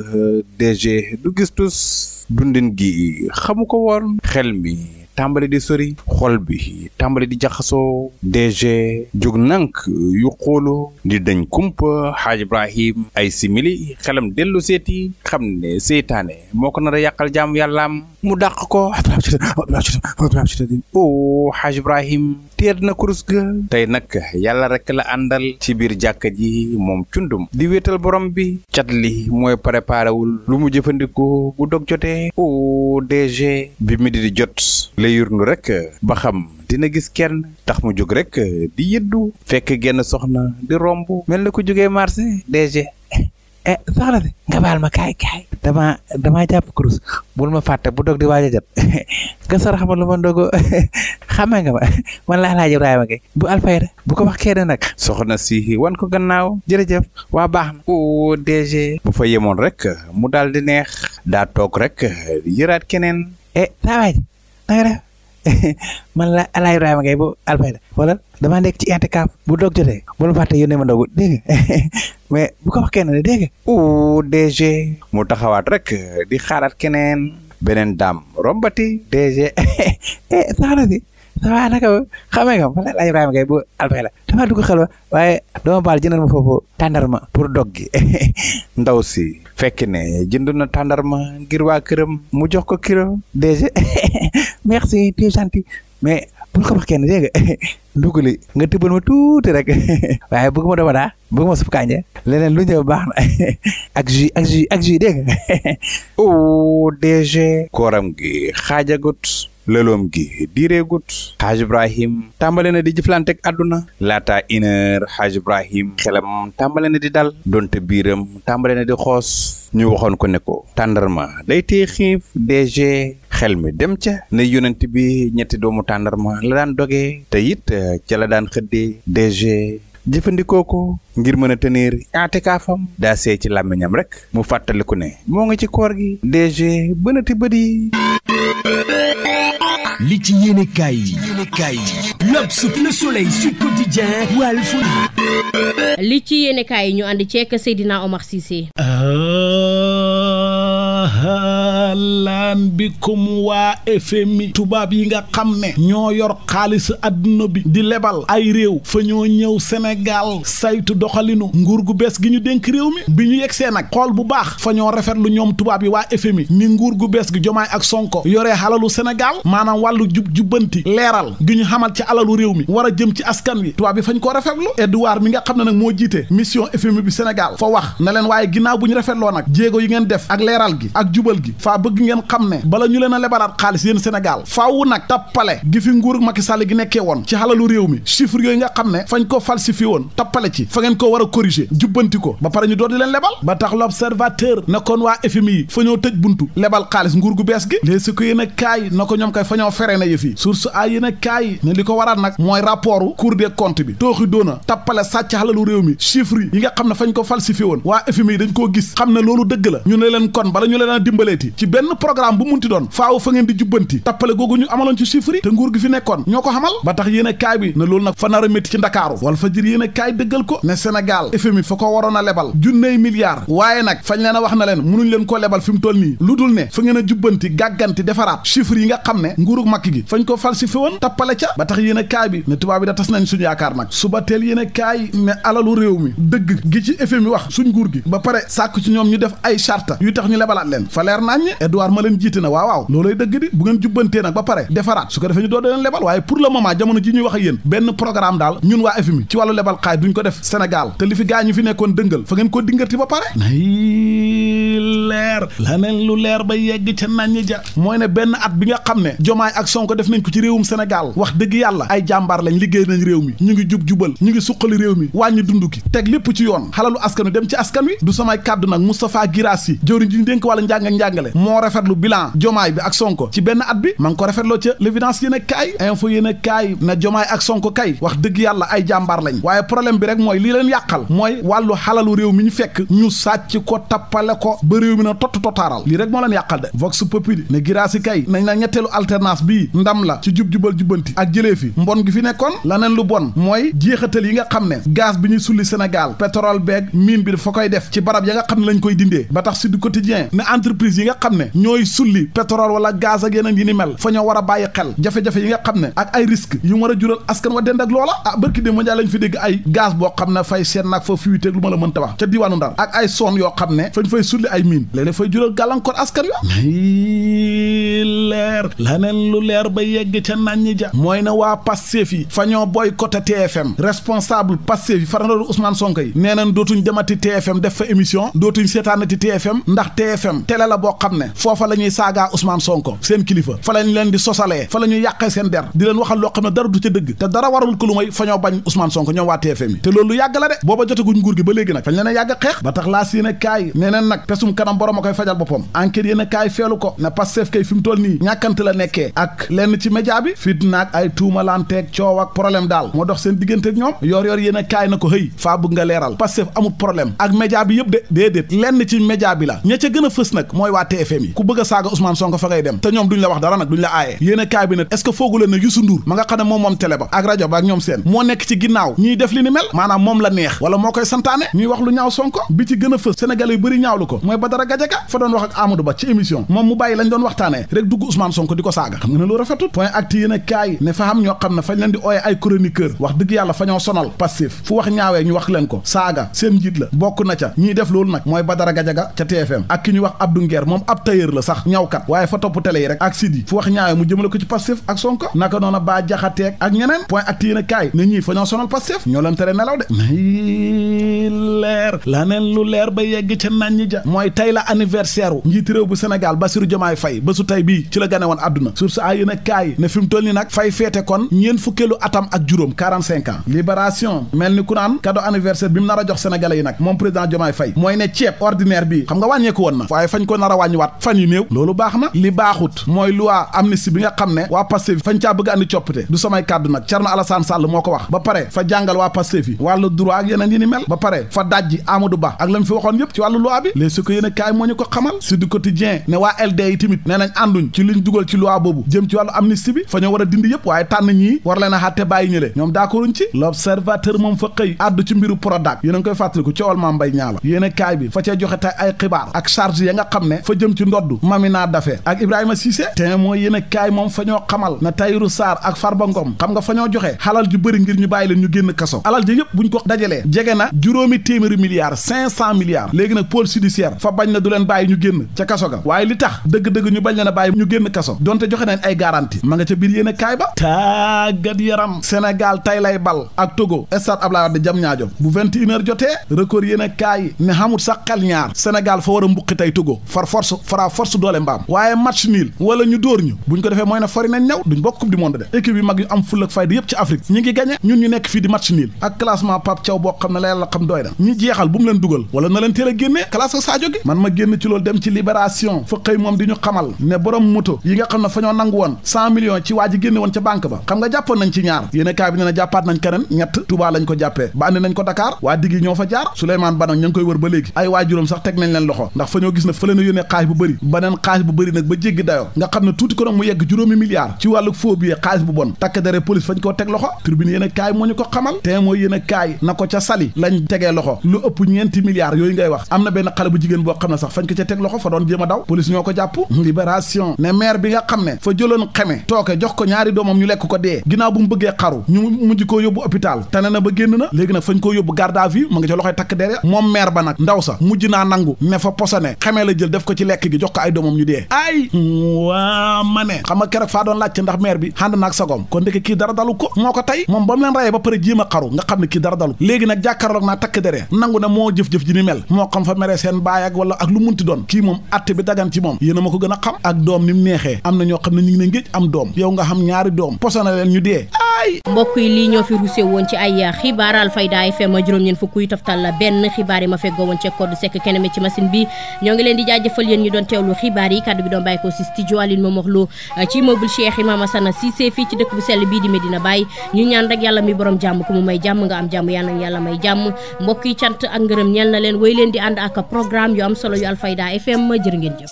DG du gis tus dundin gi xamu ko woon xel mi tàmbali di sori xol bi tàmbali di jaxasoo DG jóg nank yu xoolu di dañ kumpa Haaj Ibrahim ay simili xelam dellu seeti xam ne seytaane moo ko nar a yàqal jaamu yàllaam mu dàq ko o Haaj Ibrahim teer na kurus ga tey nag yàlla rek la àndal ci biir jàkka ji moom cundum di wéetal borom bi cat li mooy préparé wul lu mu jëfandikoo bu dog jotee o DG bi mi di jot la yurnu rek ba xam dina gis kenn tax mu jóg rek di yëddu fekk genn soxna di romb mel na ko jógee marché DG soxna si nga baal ma kaay dama jàpp kurus bul ma fàtte bu dog di waaj a jot nga sarax ma lu ma ndogo xamee nga ma man laa laaj Ibrahima Gueye bu Alfayda bu ko wax kenn nag soxna si wan ko gannaaw jërëjëf waa baax na o DG bu fa yemoon rek mu daal di neex daa toog rek yëraat keneen saa waaj nanga def man la alaay Ibrahima Gueye bu Alfayda wala dama nekk ci i'tikaaf bu dog jotee bu la fàtte yónnee ma ndogu dégg nga mais bu ko wax kenn de dégg nga o DG mu taxawaat rek di xaaraat keneen beneen daam rombati DG saxna si ça naka xamee nga man la alaay Ibrahima Gueye bu Alfayda dama dugg xel waaye dama baal jëndal ma foofu tàndarma pour dog gi ndaw si fekk ne jënd na tàndarma ngir waa këram mu jox ko kilo DG merci tu es gentil mais bul ko wax kenn dégg nga ndugali nga tibbal ma tuuti rek waaye bëgg ma dama daa bëgg ma suuf kànja leneen lu ñëw baax na ak jus dégg nga o DG kooram gi xaajagut lëloom gi diireegut Haaj Ibrahim tàmbale na di jëflanteeg àdduna laata une heure Haaj Ibrahim xelam tàmbale na di dal donte biiram tàmbale na di xoos ñu waxoon ko ne ko tàndarma day tee xiif DG xel mi dem ca ne yonent bi ñetti doomu tàndarma la daan dogee te it ca la daan xëddee DG jëfandikoo ko ngir mën a tenir i'tikaafam daa see ci làmmiñam rek mu fàttaliku ne moo ngi ci koor gi DG bënati bëdi li ci yéene kaay yi L'Obs, Le Soleil, Sud Quotidien, Walf. li ci yéene kaay yi ñu ànd ceek Seydina Omar Cissé. laan bikum waa FMI tubaab yi nga xam ne ñoo yor xaalis adduna bi di lebal ay réew fa ñoo ñëw Sénégal saytu doxalinu nguur gu bees gi ñu dénk réew mi bi ñu yegsee nag xool bu baax fa ñoo rafetlu ñoom tubaab yi waa FMI ni nguur gu bees gi Jomaay ak Sonko yoree xalalu Sénégal maanaam wàllu jubbanti leeral gi ñu xamal ci alalu réew mi war a jëm ci askan wi tubaab yi fañ ko rafetlu Edouard mi nga xam ne nag moo jiite mission FMI bi Sénégal fa wax na leen waaye ginnaaw bu ñu rafetloo nag jéego yi ngeen def ak leeral gi ak jubal gi faa bëgg ngeen xam ne bala ñu leen a lebalaat xaalis yéen Sénégal faawu nag tappale gi fi nguur Macky Sall gi nekkee woon ci xalalu réew mi chiffre yooyu nga xam ne fañ ko falsifié woon tappale ci fa ngeen ko war a corriger jubbanti ko ba pare ñu door di leen lebal ba tax l'Observateur ne kon waa FMI yi fa ñoo tëj buntu lebal xaalis nguur gu bees gi léegi si ko yéen a kaay na ko ñoom kay fa ñoo feree na yëf yi source a yéen a kaay ne li ko waral nag mooy rapportu Cour des comptes bi tooxi doona tappale sàcc xalalu réew mi chiffre yi nga xam ne fañ ko falsifié woon waa FMI yi dañ koo gis xam ne loolu dëgg la ñu ne leen kon bala ñu leen a dimbaleeti ci benn programme bu munti doon faaw fa ngeen di jubbanti tappale googu ñu amaloon ci chiffres yi te nguur gi fi nekkoon ñoo ko xamal ba tax yéen a kaay bi ne loolu nag fa nar a métti ci Ndakaaru wala fa jër yéen a kaay dëggal ko ne Sénégal FMI fa ko waroon a lebal junney milliards waaye nag fañ leen a wax na leen mënuñ leen ko lebal fi mu toll nii lu dul ne fa ngeen a jubbanti gàgganti defaraat chiffres yi nga xam ne nguurug Macky gi fañ ko falsifié woon tappale ca ba tax yéen a kaay bi ne tubaab bi da tas nañ suñu yaakaar nag suba teel yéen a kaay ne alalu réew mi dëgg gi ci FMI wax suñ nguur gi ba pare sàkk ci ñoom ñu def ay charte yu tax ñu lebalaat leen fa leer nañ Edouard ma leen jiite na waaw loolay dëgg di bu ngeen jubbantee nag ba pare defaraat su ko defee ñu doo leen lebal waaye pour le moment jamono ji ñuy wax ak yéen benn programme daal ñun waa FMI ci wàllu lebal xaay duñ ko def Sénégal te li fi gaa ñu fi nekkoon dëngal fa ngeen ko dingati ba pare nay leer laneen lu leer ba yegg ca nañ ja mooy ne benn at bi nga xam ne Jomaay ak Sonko def nañ ko ci réewum Sénégal wax dëgg yàlla ay jàmbaar lañ liggéey nañ réew mi ñu ngi jub-jubal ñu ngi suqali réew mi wàññi dund ki teg lépp ci yoon xalalu askan wi dem ci askan wi du samay kàddu nag Moustapha Guirassy jëwriñ ji ñu dénk wàlla njàng ak njàngale moo rafetlu bilan Jomaay bi ak Sonko ci benn at bi ma ngi ko rafetloo ca l'évidence yéen a kaay info yéen a kaay na Jomaay ak Sonko kay wax dëgg yàlla ay jàmbaar lañ waaye problème bi rek mooy lii leen yàqal mooy wàllu xalalu réew mi ñu fekk ñu sàcc ko tappale ko ba réew mi na totaaral lii rek moo leen yàqal de Vox Populi ne Guirassy kay nañ la ñetteelu alternance bii ndam la ci jub-jubal jubbanti ak jëlee fi mbon gi fi nekkoon laneen lu bon mooy jeexatal yi nga xam ne gaz bi ñuy sulli Sénégal pétrole beeg mine bi dafa koy def ci barab ya nga xam ne lañ koy dindee ba tax Sud Quotidien ne entreprise yi nga xam ne ñooy sulli pétrole wala gaz ak yeneen yi ni mel fa ñoo war a bàyyi xel jafe-jafe yi nga xam ne ak ay risque yu war a jural askan wa dend ak loola barki de mondial lañ fi dégg ay gaz boo xam ne fay seen nag fa fuiteeg lu ma la mën ta wax ca diwaanu Ndar ak ay son yoo xam ne fañ fay sulli ay mine léeg-léeg fay jural gàllankoor askan wi leer laneen lu leer ba yegg ca nañ ja mooy ne waa Pastef yi fa ñoo boycotté TFM responsable Pastef yi farandoor Ousmane Sonko yi nee nañ dootuñ demati TFM def fa émission dootuñ seetaanati TFM ndax TFM télé la boo xam ne foofa la ñuy saagaa Ousmane Sonko seen kilifa fa lañ leen di sosalee fa la ñuy yàqee seen der di leen waxal loo xam ne dara du ca dëgg te dara warul ko lu may fa ñoo bañ Ousmane Sonko ñoom waa TFM yi te loolu yàgg la de booba jotaguñ nguur gi ba léegi nag fañ leen a yàgg xeex ba tax laas yéen a kaay nee neen nag pesum kanam borom a koy fajal boppam enquête yéen a kaay feelu ko ne Pastef kay fi mu toll nii ñàkkante la nekkee ak lenn ci média bi fit naag ay tuumalanteeg coow ak problème daal moo dox seen diggante ak ñoom yor yéen a kaay na ko hëy faa bëgg nga leeral Pastef amul problème ak média bi yëpp de déedéet lenn ci média bi la ña ca gën a fës nag mooy waa TFM yi ku bëgg a saaga Ousmane Sonko fa ngay dem te ñoom duñ la wax dara nag duñ la aaye yéen a kaay bi nag est-ce que foogu leen ne Youssou Ndour ma nga xam ne moom télé ba ak rajo ba ak ñoom seen moo nekk ci ginnaaw ñiy def li ni mel maanaam moom la neex wala moo koy santaane ñuy wax lu ñaaw Sonko bi ci gën a fës sénégalais yu bëri ñaawlu ko mooy Badara Gadiaga fa doon wax ak Amadou Ba ci émission moom mu bàyyi lañ doon waxtaanee rek dugg Ousmane Sonko di ko saaga xam nga ne lu rafetut point acte yéen a kaay ne fa xam ñoo xam ne fañ leen di ooye ay chroniqueur wax dëgg yàlla fa ñoo sonal Pastef fu wax ñaawee ñu wax leen ko saaga seen njiit la bokk na ca ñiy def loolu nag mooy Badara Gadiaga ca TFM ak ki ñuy wax Abdou Nguer moom ab tailleur la sax ñawkat waaye fa topp télé yi rek ak sidi fu wax ñaawee mu jëmale ko ci Pastef ak Sonko naka noona Bah Diakhaté ak ñeneen point acte yéen a kaay ne ñii fa ñoo sonal Pastef ñoo leen tere nelaw de leer la neen lu leer ba yegg ca nañ ja mooy tey la anniversaire u njiiti réew bu Sénégal Bassirou Diomaye Faye bésu tey bii ci la gane woon àdduna source a yéen a kaay ne fi mu toll ni nag fay feete kon ñeen fukkeelu atam ak juróom 45 ans libération mel ni ku naan cadeau anniversaire bi mu nar a jox sénégalais yi nag moom président Diomaye Faye mooy ne ceeb ordinaire bi xam nga wàññeeku woon na waaye fañ ko nar a wàññiwaat fan yu néew loolu baax na li baaxut mooy loi amnistie bi nga xam ne waa Pastef fañ caa bëgg andi coppite du samay kàddu nag Thierno Alassane Sall moo ko wax ba pare fa jàngal waa Pastef yi wàllu droit ak yeneen yi ni mel ba pare fa dajji Amadou Ba ak lam fi waxoon yëpp ci wàllu loi bi léegi su ko yéen a kaay moo ñu ko xamal Sud Quotidien ne waa LD yi tamit nee nañ ànduñ ci liñ dugal ci loi boobu jëm ci wàllu amnistie bi fa ñoo war a dindi yëpp waaye tànn ñii war leen a xàtte bàyyi ñële ñoom d'accorduñ ci L'Observateur moom fa xëy àddu ci mbiru Prodac yéen a ngi koy fàttaliku coowal Mame Mbaye Niang la yéen a kaay bi fa cee joxe tey ay xibaar ak charge ya nga xam ne fa jëm ci ndodd Mamina Daffé ak Ibrahima Cissé te mooy yéen a kaay moom fa ñoo xamal na Tahirou Sarr ak Farba Ngom xam nga fa ñoo joxe xalal ju bëri ngir ñu bàyyi leen ñu génn kaso alal ji yëpp buñ ko dajalee jege na juróomi téeméeri milliards 500 milliards léegi nag pôle judiciaire fa bañ na du leen bàyyi ñu génn ca kaso ga waaye li tax dëgg-dëgg ñu bañ leen a bàyyi ñu génn kaso donte joxe nañ ay garantie ma nga ca biir yéen a kaay ba tàggat yaram Sénégal tay lay bal ak Togo stade Abdoulaye Wade Diamniadio bu 21h jotee record yéen a kaay ne xamul sax xel ñaar Sénégal fa war a mbuqi tey Togo force doole mbaam waaye match nul wala ñu dóor ñu buñ ko defee mooy ne fori nañ ñëw duñ bokk coupe du monde de équipe yi mag yu am fulla ak fayda yëpp ci Afrique ñi ngi gagné ñun ñu nekk fii di match nul ak classement Pape Thiaw boo xam ne la yàlla xam doy na ñi jeexal bu mu leen dugal wala na leen teel a génnee classe ak Sadio gi man ma génn ci loolu dem ci libération fa xëy moom di ñu xamal ne borom moto yi nga xam ne fa ñoo nangu woon 100 millions ci waa ji génne woon ca banque ba xam nga jàppoon nañ ci ñaar yéene kaay bi ne na jàppaat nañ keneen ñett Touba lañ ko jàppee ba andi nañ ko Dakar waa digg yi ñoo fa jaar Souleymane Bana ña ngi koy wër ba léegi ay waajuram sax teg nañ leen loxo ndax fa ñoo gis ne fa leen a yónnee xaalis bu bëri beneen xaalis bu bëri nag ba jéggi dayoo nga xam ne tuuti ko nag mu yegg juróomi milliards ci wàllu faux billet xaalis bu bon takk dere police fañ koo teg loxo tribune yéen a kaay moo ñu ko xamal te mooy yéen a kaay na ko ca Saly lañ tegee loxo lu ëpp 4 milliards yooyu ngay wax am na benn xale bu jigéen boo xam ne sax fañ ko ca teg loxo fa doon jéem a daw police ñoo ko jàpp libération ne maire bi nga xam ne fa jëloon xeme tooke jox ko ñaari doomam ñu lekk ko dee ginnaaw bu mu bëggee xaru ñu mujj koo yóbbu hôpital tane na ba génn na léegi nag fañ koo yóbbu garde à vue ma nga ca loxoy takk dere moom maire ba nag ndaw sa mujj naa nangu ne fa posone xeme la jël def ko ci lekk gi jox ko ay doomam ñu dee ay waa ma ne xam nga keroog faa doon laajte ndax maire bi ànd naak sagom kon ndeke kii dara dalu ko moo ko tey moom ba mu leen rayee ba pare jéem a xaru nga xam ne kii dara dalu léegi nag jàkkaarloog naa takk dere nangu ne moo jëf-jëf ji ni mel moo xam fa mere seen baay ak wala ak lu munti doon kii moom atte bi dagan ci moom yéen a ma ko gën a xam ak doom ni mu neexee am na ñoo xam ne ñu ngi ne ngéej am doom yow nga xam ñaari doom posone leen ñu dee mbokk yi lii ñoo fi rusé woon ci ay xibaar Alfayda FM juróom-ñeent fukk yu toftal benn xibaar yi ma feggoo woon ci code sec kenn ci machine bi ñoo ngi leen di jaajëfal yéen ñu doon teewlu xibaar yi kaddu gi doon bàyyi ko si studio Aline Momar Lo ci immeuble Cheikh Imam Assane Cissé fii ci dëkk bu sell bii di Medina Baye ñu ñaan rek yàlla mi borom jàmm ku mu may jàmm nga am jàmm yàlla na yàlla may jàmm mbokk yi cant ak ngërëm ñeel na leen wéy leen di ànd ak programme yu am solo yu Alfayda FM jërë ngeen jëf.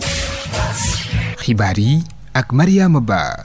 xibaar yi ak Mariama Ba.